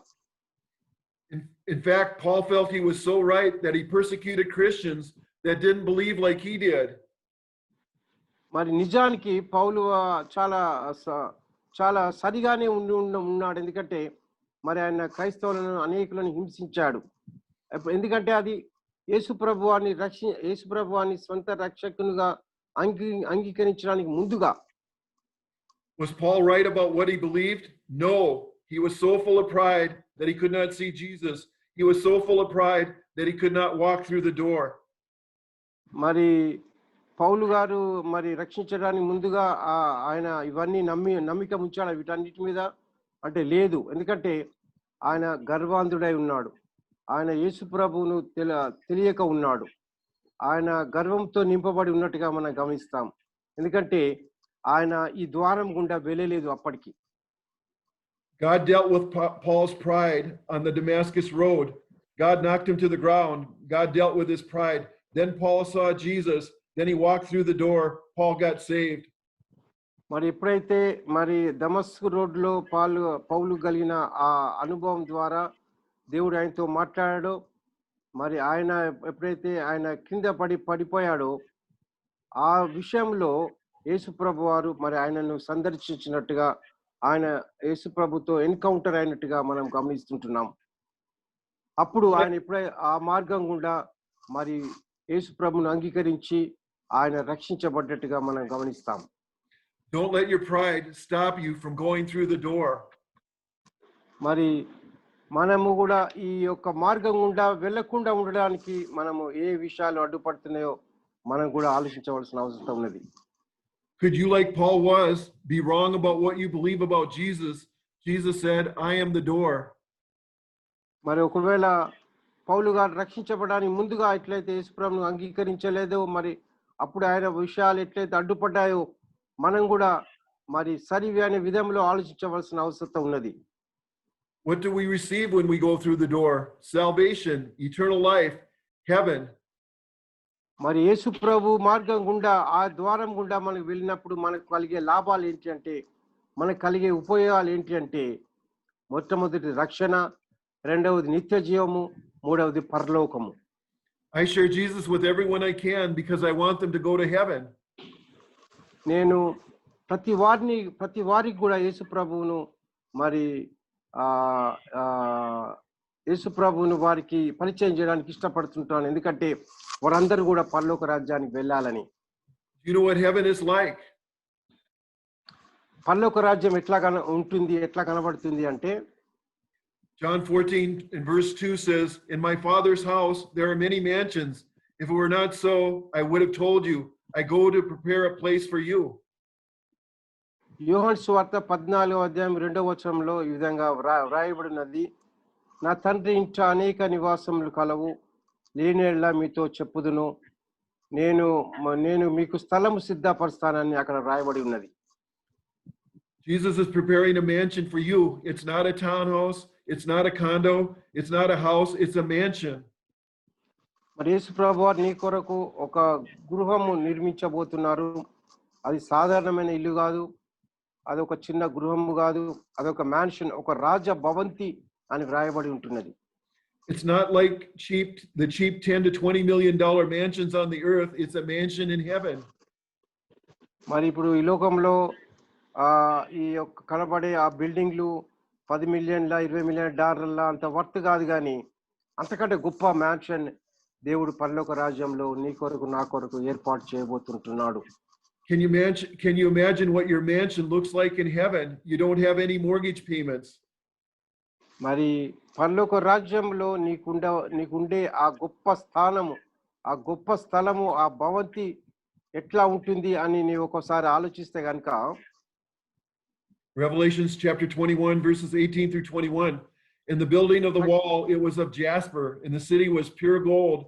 Speaker 1: In fact, Paul felt he was so right that he persecuted Christians that didn't believe like he did.
Speaker 2: మరి నిజానికి పౌలు చాలా చాలా సరిగానే ఉన్నాడు. ఎందుకంటే మరి ఆయన క్రైస్తవులను అనేకులను హింసించాడు. ఎందుకంటే అది యేసు ప్రభువాన్ని స్వంత రక్షకునిగా అంగీకరించడానికి ముందుగా.
Speaker 1: Was Paul right about what he believed? No. He was so full of pride that he could not see Jesus. He was so full of pride that he could not walk through the door.
Speaker 2: మరి పౌలు గారు మరి రక్షించడానికి ముందుగా ఆయన ఇవన్నీ నమ్మిక ఉంచాడు వీటన్నిటి మీద అంటే లేదు. ఎందుకంటే ఆయన గర్వాంధుడై ఉన్నాడు. ఆయన యేసు ప్రభువును తెలియక ఉన్నాడు. ఆయన గర్వంతో నింపబడి ఉన్నట్టుగా మనం గమనిస్తాం. ఎందుకంటే ఆయన ఈ ద్వారం గుండా వెళ్ళలేదు అప్పటికి.
Speaker 1: God dealt with Paul's pride on the Damascus road. God knocked him to the ground. God dealt with his pride. Then Paul saw Jesus. Then he walked through the door. Paul got saved.
Speaker 2: మరి ఎప్పుడైతే మరి దమస్కు రోడ్లో పౌలు కలిగిన ఆ అనుభవం ద్వారా దేవుడు ఆయనతో మాట్లాడాడో, మరి ఆయన ఎప్పుడైతే ఆయన కింద పడిపోయాడో ఆ విషయంలో యేసు ప్రభు వారు మరి ఆయనను సందర్శించినట్టుగా, ఆయన యేసు ప్రభుతో ఎన్కౌంటర్ అయినట్టుగా మనం గమనిస్తుంటున్నాం. అప్పుడు ఆయన ఎప్పుడైతే ఆ మార్గం గుండా మరి యేసు ప్రభును అంగీకరించి ఆయన రక్షించబడ్డట్టుగా మనం గమనిస్తాం.
Speaker 1: Don't let your pride stop you from going through the door.
Speaker 2: మరి మనము కూడా ఈ యొక్క మార్గం గుండా వెళ్ళకుండా ఉండడానికి మనము ఏ విషయాలు అడ్డుపడుతున్నాయో మనం కూడా ఆలోచించవలసిన అవసరం ఉన్నది.
Speaker 1: Could you, like Paul was, be wrong about what you believe about Jesus? Jesus said, I am the door.
Speaker 2: మరి ఒకవేళ పౌలు గారు రక్షించబడడానికి ముందుగా ఎట్లయితే యేసు ప్రభువును అంగీకరించలేదో, మరి అప్పుడు ఆయన విషయాలు ఎట్లయితే అడ్డుపడ్డాయో మనం కూడా మరి సరివి అనే విధంలో ఆలోచించవలసిన అవసరం ఉన్నది.
Speaker 1: What do we receive when we go through the door? Salvation, eternal life, heaven.
Speaker 2: మరి యేసు ప్రభు మార్గం గుండా ఆ ద్వారం గుండా మనకు వెళ్ళినప్పుడు మనకు కలిగే లాభాలు ఏంటి అంటే, మనకు కలిగే ఉపయోగాలు ఏంటి అంటే, మొట్టమొదటి రక్షణ, రెండవది నిత్య జీవము, మూడవది పరలోకము.
Speaker 1: I share Jesus with everyone I can because I want them to go to heaven.
Speaker 2: నేను ప్రతి వారికి కూడా యేసు ప్రభువును మరి ఆ ఆ యేసు ప్రభువును వారికి పరిచయం చేయడానికి ఇష్టపడుతుంటాను, ఎందుకంటే వారందరూ కూడా పరలోక రాజ్యానికి వెళ్ళాలని.
Speaker 1: You know what heaven is like?
Speaker 2: పరలోక రాజ్యం ఎట్లా కనబడుతుంది అంటే,
Speaker 1: John 14 and verse 2 says, "In my Father's house there are many mansions. If it were not so, I would have told you. I go to prepare a place for you."
Speaker 2: యోహాను సువార్త 14:2 ఈ విధంగా వ్రాయబడినది, నా తండ్రి ఇంట అనేక నివాసములు కలవు, లేనేళ్ళ మీతో చెప్పుదును, నేను మీకు స్థలము సిద్ధపరుస్తానని అక్కడ రాయబడి ఉన్నది.
Speaker 1: Jesus is preparing a mansion for you. It's not a townhouse, it's not a condo, it's not a house, it's a mansion.
Speaker 2: మరి యేసు ప్రభువారు నీ కొరకు ఒక గృహము నిర్మించబోతున్నారు. అది సాధారణమైన ఇల్లు కాదు, అది ఒక చిన్న గృహము కాదు, అదొక మ్యాన్షన్, ఒక రాజ భవంతి అని వ్రాయబడి ఉంటున్నది.
Speaker 1: It's not like the cheap $10 to $20 million mansions on the earth. It's a mansion in heaven.
Speaker 2: మరి ఇప్పుడు ఈ లోకంలో ఈ యొక్క కనబడే ఆ బిల్డింగ్లు 10 మిలియన్ల $20 మిలియన్ అంత వర్త్ కాదు, కానీ అంతకంటే గొప్ప మ్యాన్షన్ దేవుడు పరలోక రాజ్యంలో నీ కొరకు నా కొరకు ఏర్పాటు చేయబోతుంటున్నాడు.
Speaker 1: Can you imagine what your mansion looks like in heaven? You don't have any mortgage payments.
Speaker 2: మరి పరలోక రాజ్యంలో నీకుండే ఆ గొప్ప స్థలము, ఆ భవంతి ఎట్లా ఉంటుంది అని నీవు ఒకసారి ఆలోచిస్తే గనుక,
Speaker 1: Revelations chapter 21 verses 18 through 21. In the building of the wall it was of jasper, and the city was pure gold,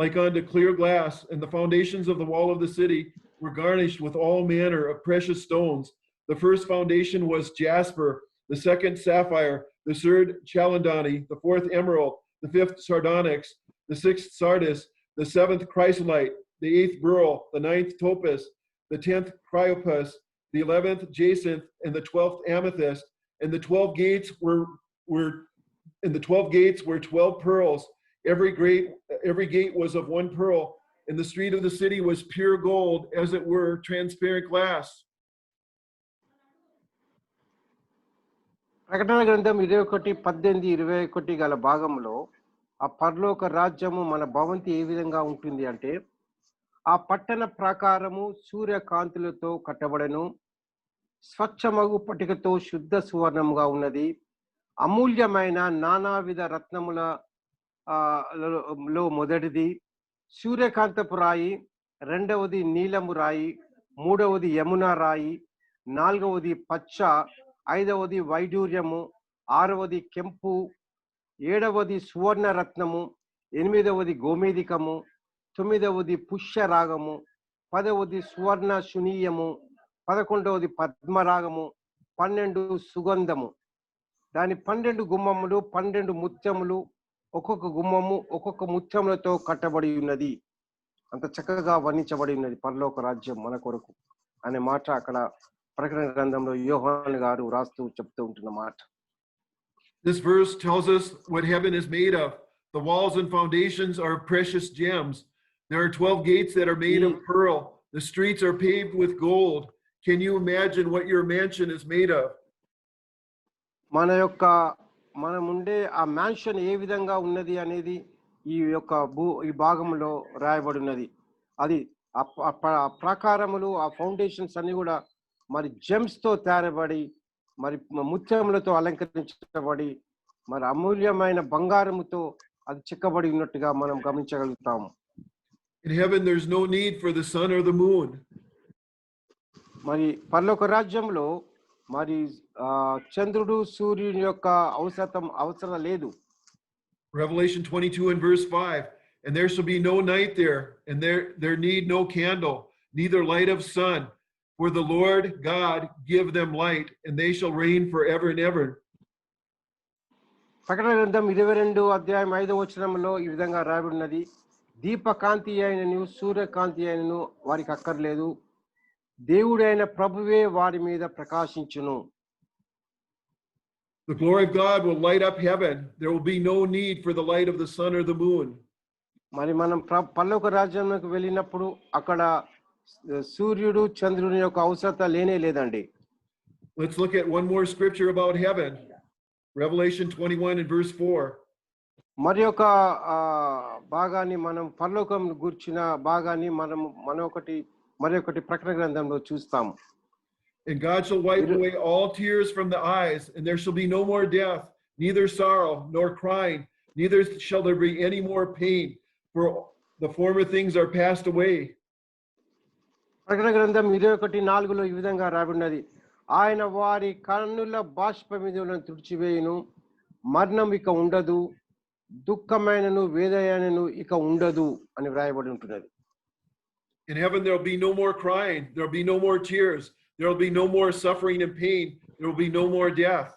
Speaker 1: like unto clear glass, and the foundations of the wall of the city were garnished with all manner of precious stones. The first foundation was jasper, the second sapphire, the third chalcedony, the fourth emerald, the fifth sardonyx, the sixth sardis, the seventh chrysolite, the eighth beryl, the ninth topaz, the 10th chryopus, the 11th jacinth, and the 12th amethyst. And the 12 gates were 12 pearls. Every gate was of one pearl, and the street of the city was pure gold, as it were transparent glass.
Speaker 2: ప్రకటన గ్రంథం 21:18-21 గల భాగంలో ఆ పరలోక రాజ్యము మన భవంతి ఏ విధంగా ఉంటుంది అంటే, ఆ పట్టణ ప్రాకారము సూర్యకాంతులతో కట్టబడెను, స్వచ్ఛమగు పటికతో శుద్ధ సువర్ణముగా ఉన్నది, అమూల్యమైన నానావిధ రత్నముల లో మొదటిది సూర్యకాంతపు రాయి, రెండవది నీలము రాయి, మూడవది యమునా రాయి, నాలుగవది పచ్చ, ఐదవది వైడూర్యము, ఆరవది కెంపు, ఏడవది సువర్ణ రత్నము, ఎనిమిదవది గోమేదికము, తొమ్మిదవది పుష్యరాగము, 10వది సువర్ణ శునీయము, 11వది పద్మరాగము, 12 సుగంధము. దాని 12 గుమ్మములు, 12 ముత్యములు, ఒక్కొక్క గుమ్మము ఒక్కొక్క ముత్యములతో కట్టబడి ఉన్నది. అంత చక్కగా వర్ణించబడి ఉన్నది పరలోక రాజ్యం మన కొరకు అనే మాట అక్కడ ప్రకటన గ్రంథంలో యోహాను గారు రాస్తూ చెప్తూ ఉంటున్న మాట.
Speaker 1: This verse tells us what heaven is made of. The walls and foundations are precious gems. There are 12 gates that are made of pearl. The streets are paved with gold. Can you imagine what your mansion is made of?
Speaker 2: మనముండే ఆ mansion ఏ విధంగా ఉన్నది అనేది ఈ భాగంలో రాయబడి ఉన్నది. అది ఆ ప్రాకారములు, ఆ ఫౌండేషన్స్ అన్ని కూడా మరి జెమ్స్ తో తయారబడి, మరి ముత్యములతో అలంకరించబడి, మరి అమూల్యమైన బంగారముతో అది చెక్కబడి ఉన్నట్టుగా మనం గమనించగలుగుతాము.
Speaker 1: In heaven there's no need for the sun or the moon.
Speaker 2: మరి పరలోక రాజ్యంలో మరి చంద్రుడు సూర్యుని యొక్క అవసరం లేదు.
Speaker 1: Revelation 22 and verse 5. And there shall be no night there, and there need no candle, neither light of sun, for the Lord God give them light, and they shall reign forever and ever.
Speaker 2: ప్రకటన గ్రంథం 22:5 ఈ విధంగా రాయబడినది, దీపకాంతి అయినను సూర్యకాంతి అయినను వారికి అక్కర్లేదు, దేవుడైన ప్రభువే వారి మీద ప్రకాశించును.
Speaker 1: The glory of God will light up heaven. There will be no need for the light of the sun or the moon.
Speaker 2: మరి మనం పరలోక రాజ్యంలోకి వెళ్ళినప్పుడు అక్కడ సూర్యుడు చంద్రుని యొక్క అవసరత లేనే లేదండి.
Speaker 1: Let's look at one more scripture about heaven. Revelation 21 and verse 4.
Speaker 2: మరి ఒక భాగాన్ని మనం పరలోకం గుర్చిన భాగాన్ని మరి ఒకటి ప్రకటన గ్రంథంలో చూస్తాము.
Speaker 1: And God shall wipe away all tears from the eyes, and there shall be no more death, neither sorrow nor crying, neither shall there be any more pain, for the former things are passed away.
Speaker 2: ప్రకటన గ్రంథం 21:4లో ఈ విధంగా రాబడినది, ఆయన వారి కన్నుల బాష్పమిదములను తుడిచివేయును, మరణం ఇక ఉండదు, దుఃఖమైనను వేదనను ఇక ఉండదు అని వ్రాయబడి ఉంటున్నది.
Speaker 1: In heaven there will be no more crying, there will be no more tears, there will be no more suffering and pain, there will be no more death.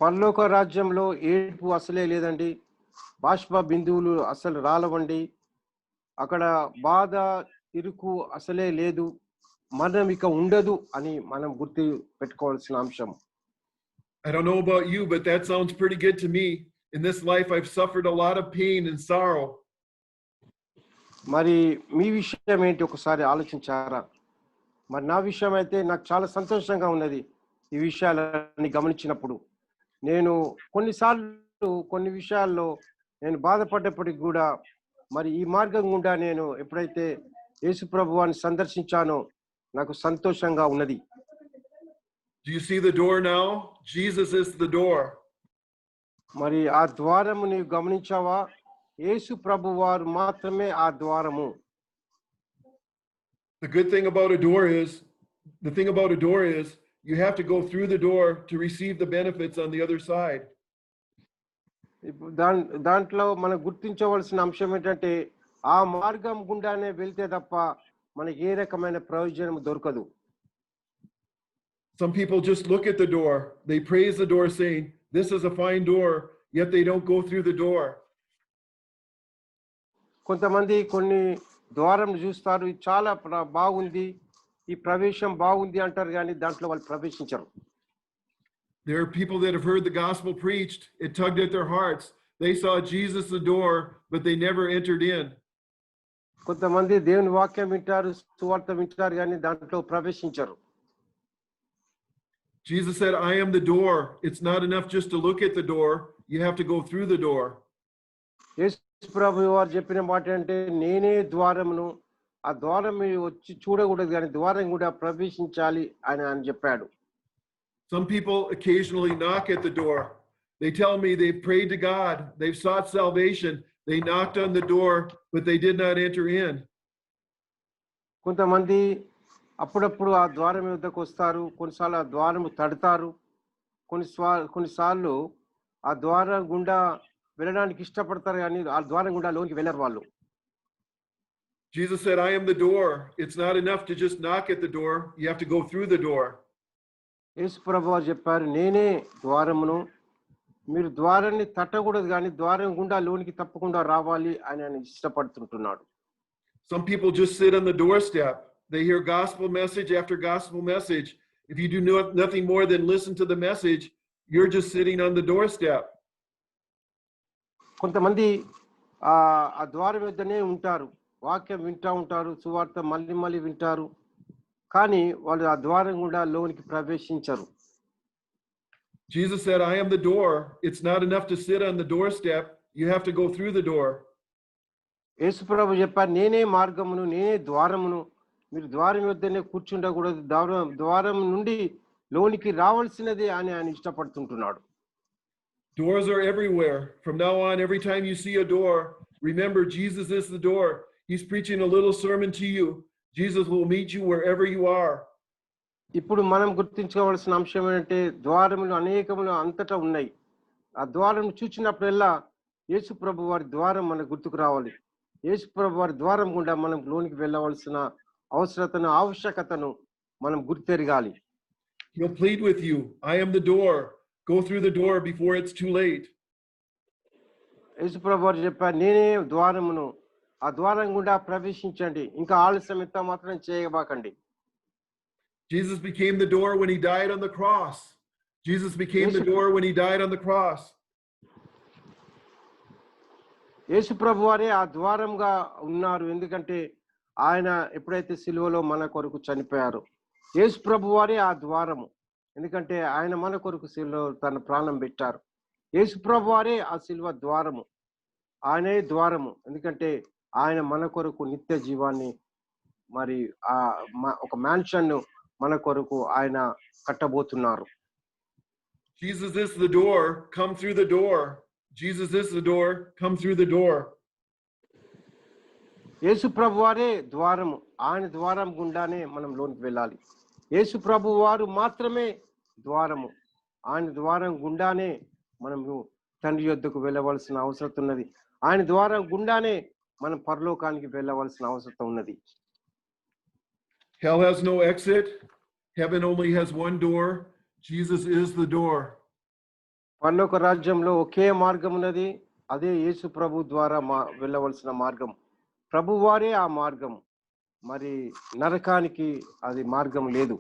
Speaker 2: పరలోక రాజ్యంలో ఏడుపు అసలే లేదండి, బాష్ప బిందువులు అసలు రాలవండి, అక్కడ బాధ ఇరుకు అసలే లేదు, మరణం ఇక ఉండదు అని మనం గుర్తు పెట్టుకోవాల్సిన అంశం.
Speaker 1: I don't know about you, but that sounds pretty good to me. In this life I've suffered a lot of pain and sorrow.
Speaker 2: మరి మీ విషయం ఏంటి ఒకసారి ఆలోచించారా? మరి నా విషయం అయితే నాకు చాలా సంతోషంగా ఉన్నది. ఈ విషయాలని గమనించినప్పుడు నేను కొన్నిసార్లు కొన్ని విషయాల్లో నేను బాధపడ్డప్పటికి కూడా మరి ఈ మార్గం గుండా నేను ఎప్పుడైతే యేసు ప్రభువాన్ని సందర్శించానో నాకు సంతోషంగా ఉన్నది.
Speaker 1: Do you see the door now? Jesus is the door.
Speaker 2: మరి ఆ ద్వారము నీవు గమనించావా? యేసు ప్రభువారు మాత్రమే ఆ ద్వారము.
Speaker 1: The thing about a door is you have to go through the door to receive the benefits on the other side.
Speaker 2: దాంట్లో మనం గుర్తించవలసిన అంశం ఏంటంటే ఆ మార్గం గుండానే వెళ్తే తప్ప మనకి ఏ రకమైన ప్రయోజనం దొరకదు.
Speaker 1: Some people just look at the door, they praise the door saying, "This is a fine door," yet they don't go through the door.
Speaker 2: కొంతమంది కొన్ని ద్వారం చూస్తారు, ఇది చాలా బాగుంది, ఈ ప్రవేశం బాగుంది అంటారు, కానీ దాంట్లో వాళ్ళు ప్రవేశించరు.
Speaker 1: There are people that have heard the gospel preached, it tugged at their hearts. They saw Jesus the door, but they never entered in.
Speaker 2: కొంతమంది దేవుని వాక్యం వింటారు, సువార్త వింటారు, కానీ దాంట్లో ప్రవేశించరు.
Speaker 1: Jesus said, "I am the door." It's not enough just to look at the door, you have to go through the door.
Speaker 2: యేసు ప్రభువు వారు చెప్పిన మాట అంటే నేనే ద్వారమును, ఆ ద్వారం వచ్చి చూడకూడదు కానీ ద్వారం కూడా ప్రవేశించాలి అని ఆయన చెప్పాడు.
Speaker 1: Some people occasionally knock at the door. They tell me they've prayed to God, they've sought salvation, they knocked on the door, but they did not enter in.
Speaker 2: కొంతమంది అప్పుడప్పుడు ఆ ద్వారం వద్దకు వస్తారు, కొన్నిసార్లు ఆ ద్వారం తడతారు, కొన్నిసార్లు ఆ ద్వారం గుండా వెళ్ళడానికి ఇష్టపడతారు, కానీ ఆ ద్వారం గుండా లోనికి వెళ్ళరు వాళ్ళు.
Speaker 1: Jesus said, "I am the door." It's not enough to just knock at the door, you have to go through the door.
Speaker 2: యేసు ప్రభువు చెప్పారు, నేనే ద్వారమును, మీరు ద్వారాన్ని తట్టకూడదు కానీ ద్వారం గుండా లోనికి తప్పకుండా రావాలి అని ఆయన ఇష్టపడుతుంటున్నాడు.
Speaker 1: Some people just sit on the doorstep. They hear gospel message after gospel message. If you do nothing more than listen to the message, you're just sitting on the doorstep.
Speaker 2: కొంతమంది ఆ ద్వారం వద్దనే ఉంటారు, వాక్యం వింటూ ఉంటారు, సువార్త మళ్ళీ మళ్ళీ వింటారు, కానీ వాళ్ళు ఆ ద్వారం గుండా లోనికి ప్రవేశించరు.
Speaker 1: Jesus said, "I am the door." It's not enough to sit on the doorstep, you have to go through the door.
Speaker 2: యేసు ప్రభువు చెప్పారు, నేనే మార్గమును, నేనే ద్వారమును, మీరు ద్వారం వద్దనే కూర్చుండకూడదు, ద్వారం నుండి లోనికి రావాల్సినదే అని ఆయన ఇష్టపడుతుంటున్నాడు.
Speaker 1: Doors are everywhere. From now on, every time you see a door, remember Jesus is the door. He's preaching a little sermon to you. Jesus will meet you wherever you are.
Speaker 2: ఇప్పుడు మనం గుర్తించుకోవాల్సిన అంశం ఏంటంటే ద్వారములు అనేకములు అంతటా ఉన్నాయి. ఆ ద్వారం చూచినప్పుడల్లా యేసు ప్రభు వారి ద్వారం మనకు గుర్తుకు రావాలి. యేసు ప్రభు వారి ద్వారం గుండా మనం లోనికి వెళ్ళవలసిన అవసరతను, ఆవశ్యకతను మనం గుర్తెరగాలి.
Speaker 1: He'll plead with you, "I am the door. Go through the door before it's too late."
Speaker 2: యేసు ప్రభు వారు చెప్పారు, నేనే ద్వారమును, ఆ ద్వారం గుండా ప్రవేశించండి, ఇంకా ఆలస్యం ఎంత మాత్రం చేయబాకండి.
Speaker 1: Jesus became the door when he died on the cross. Jesus became the door when he died on the cross.
Speaker 2: యేసు ప్రభు వారే ఆ ద్వారంగా ఉన్నారు. ఎందుకంటే ఆయన ఎప్పుడైతే సిలువలో మన కొరకు చనిపోయారో యేసు ప్రభు వారే ఆ ద్వారము. ఎందుకంటే ఆయన మన కొరకు సిలువలో తన ప్రాణం పెట్టారు. యేసు ప్రభు వారే ఆ సిలువ ద్వారము. ఆయనే ద్వారము. ఎందుకంటే ఆయన మన కొరకు నిత్య జీవాన్ని మరి ఒక మ్యాన్షన్ మన కొరకు ఆయన కట్టబోతున్నారు.
Speaker 1: Jesus is the door, come through the door. Jesus is the door, come through the door.
Speaker 2: యేసు ప్రభు వారే ద్వారము. ఆయన ద్వారం గుండానే మనం లోనికి వెళ్ళాలి. యేసు ప్రభు వారు మాత్రమే ద్వారము. ఆయన ద్వారం గుండానే మనము తండ్రి యొద్దకు వెళ్ళవలసిన అవసరం ఉన్నది. ఆయన ద్వారం గుండానే మనం పరలోకానికి వెళ్ళవలసిన అవసరం ఉన్నది.
Speaker 1: Hell has no exit. Heaven only has one door. Jesus is the door.
Speaker 2: పరలోక రాజ్యంలో ఒకే మార్గం ఉన్నది. అదే యేసు ప్రభు ద్వారా వెళ్ళవలసిన మార్గం. ప్రభు వారే ఆ మార్గం. మరి నరకానికి అది మార్గం లేదు.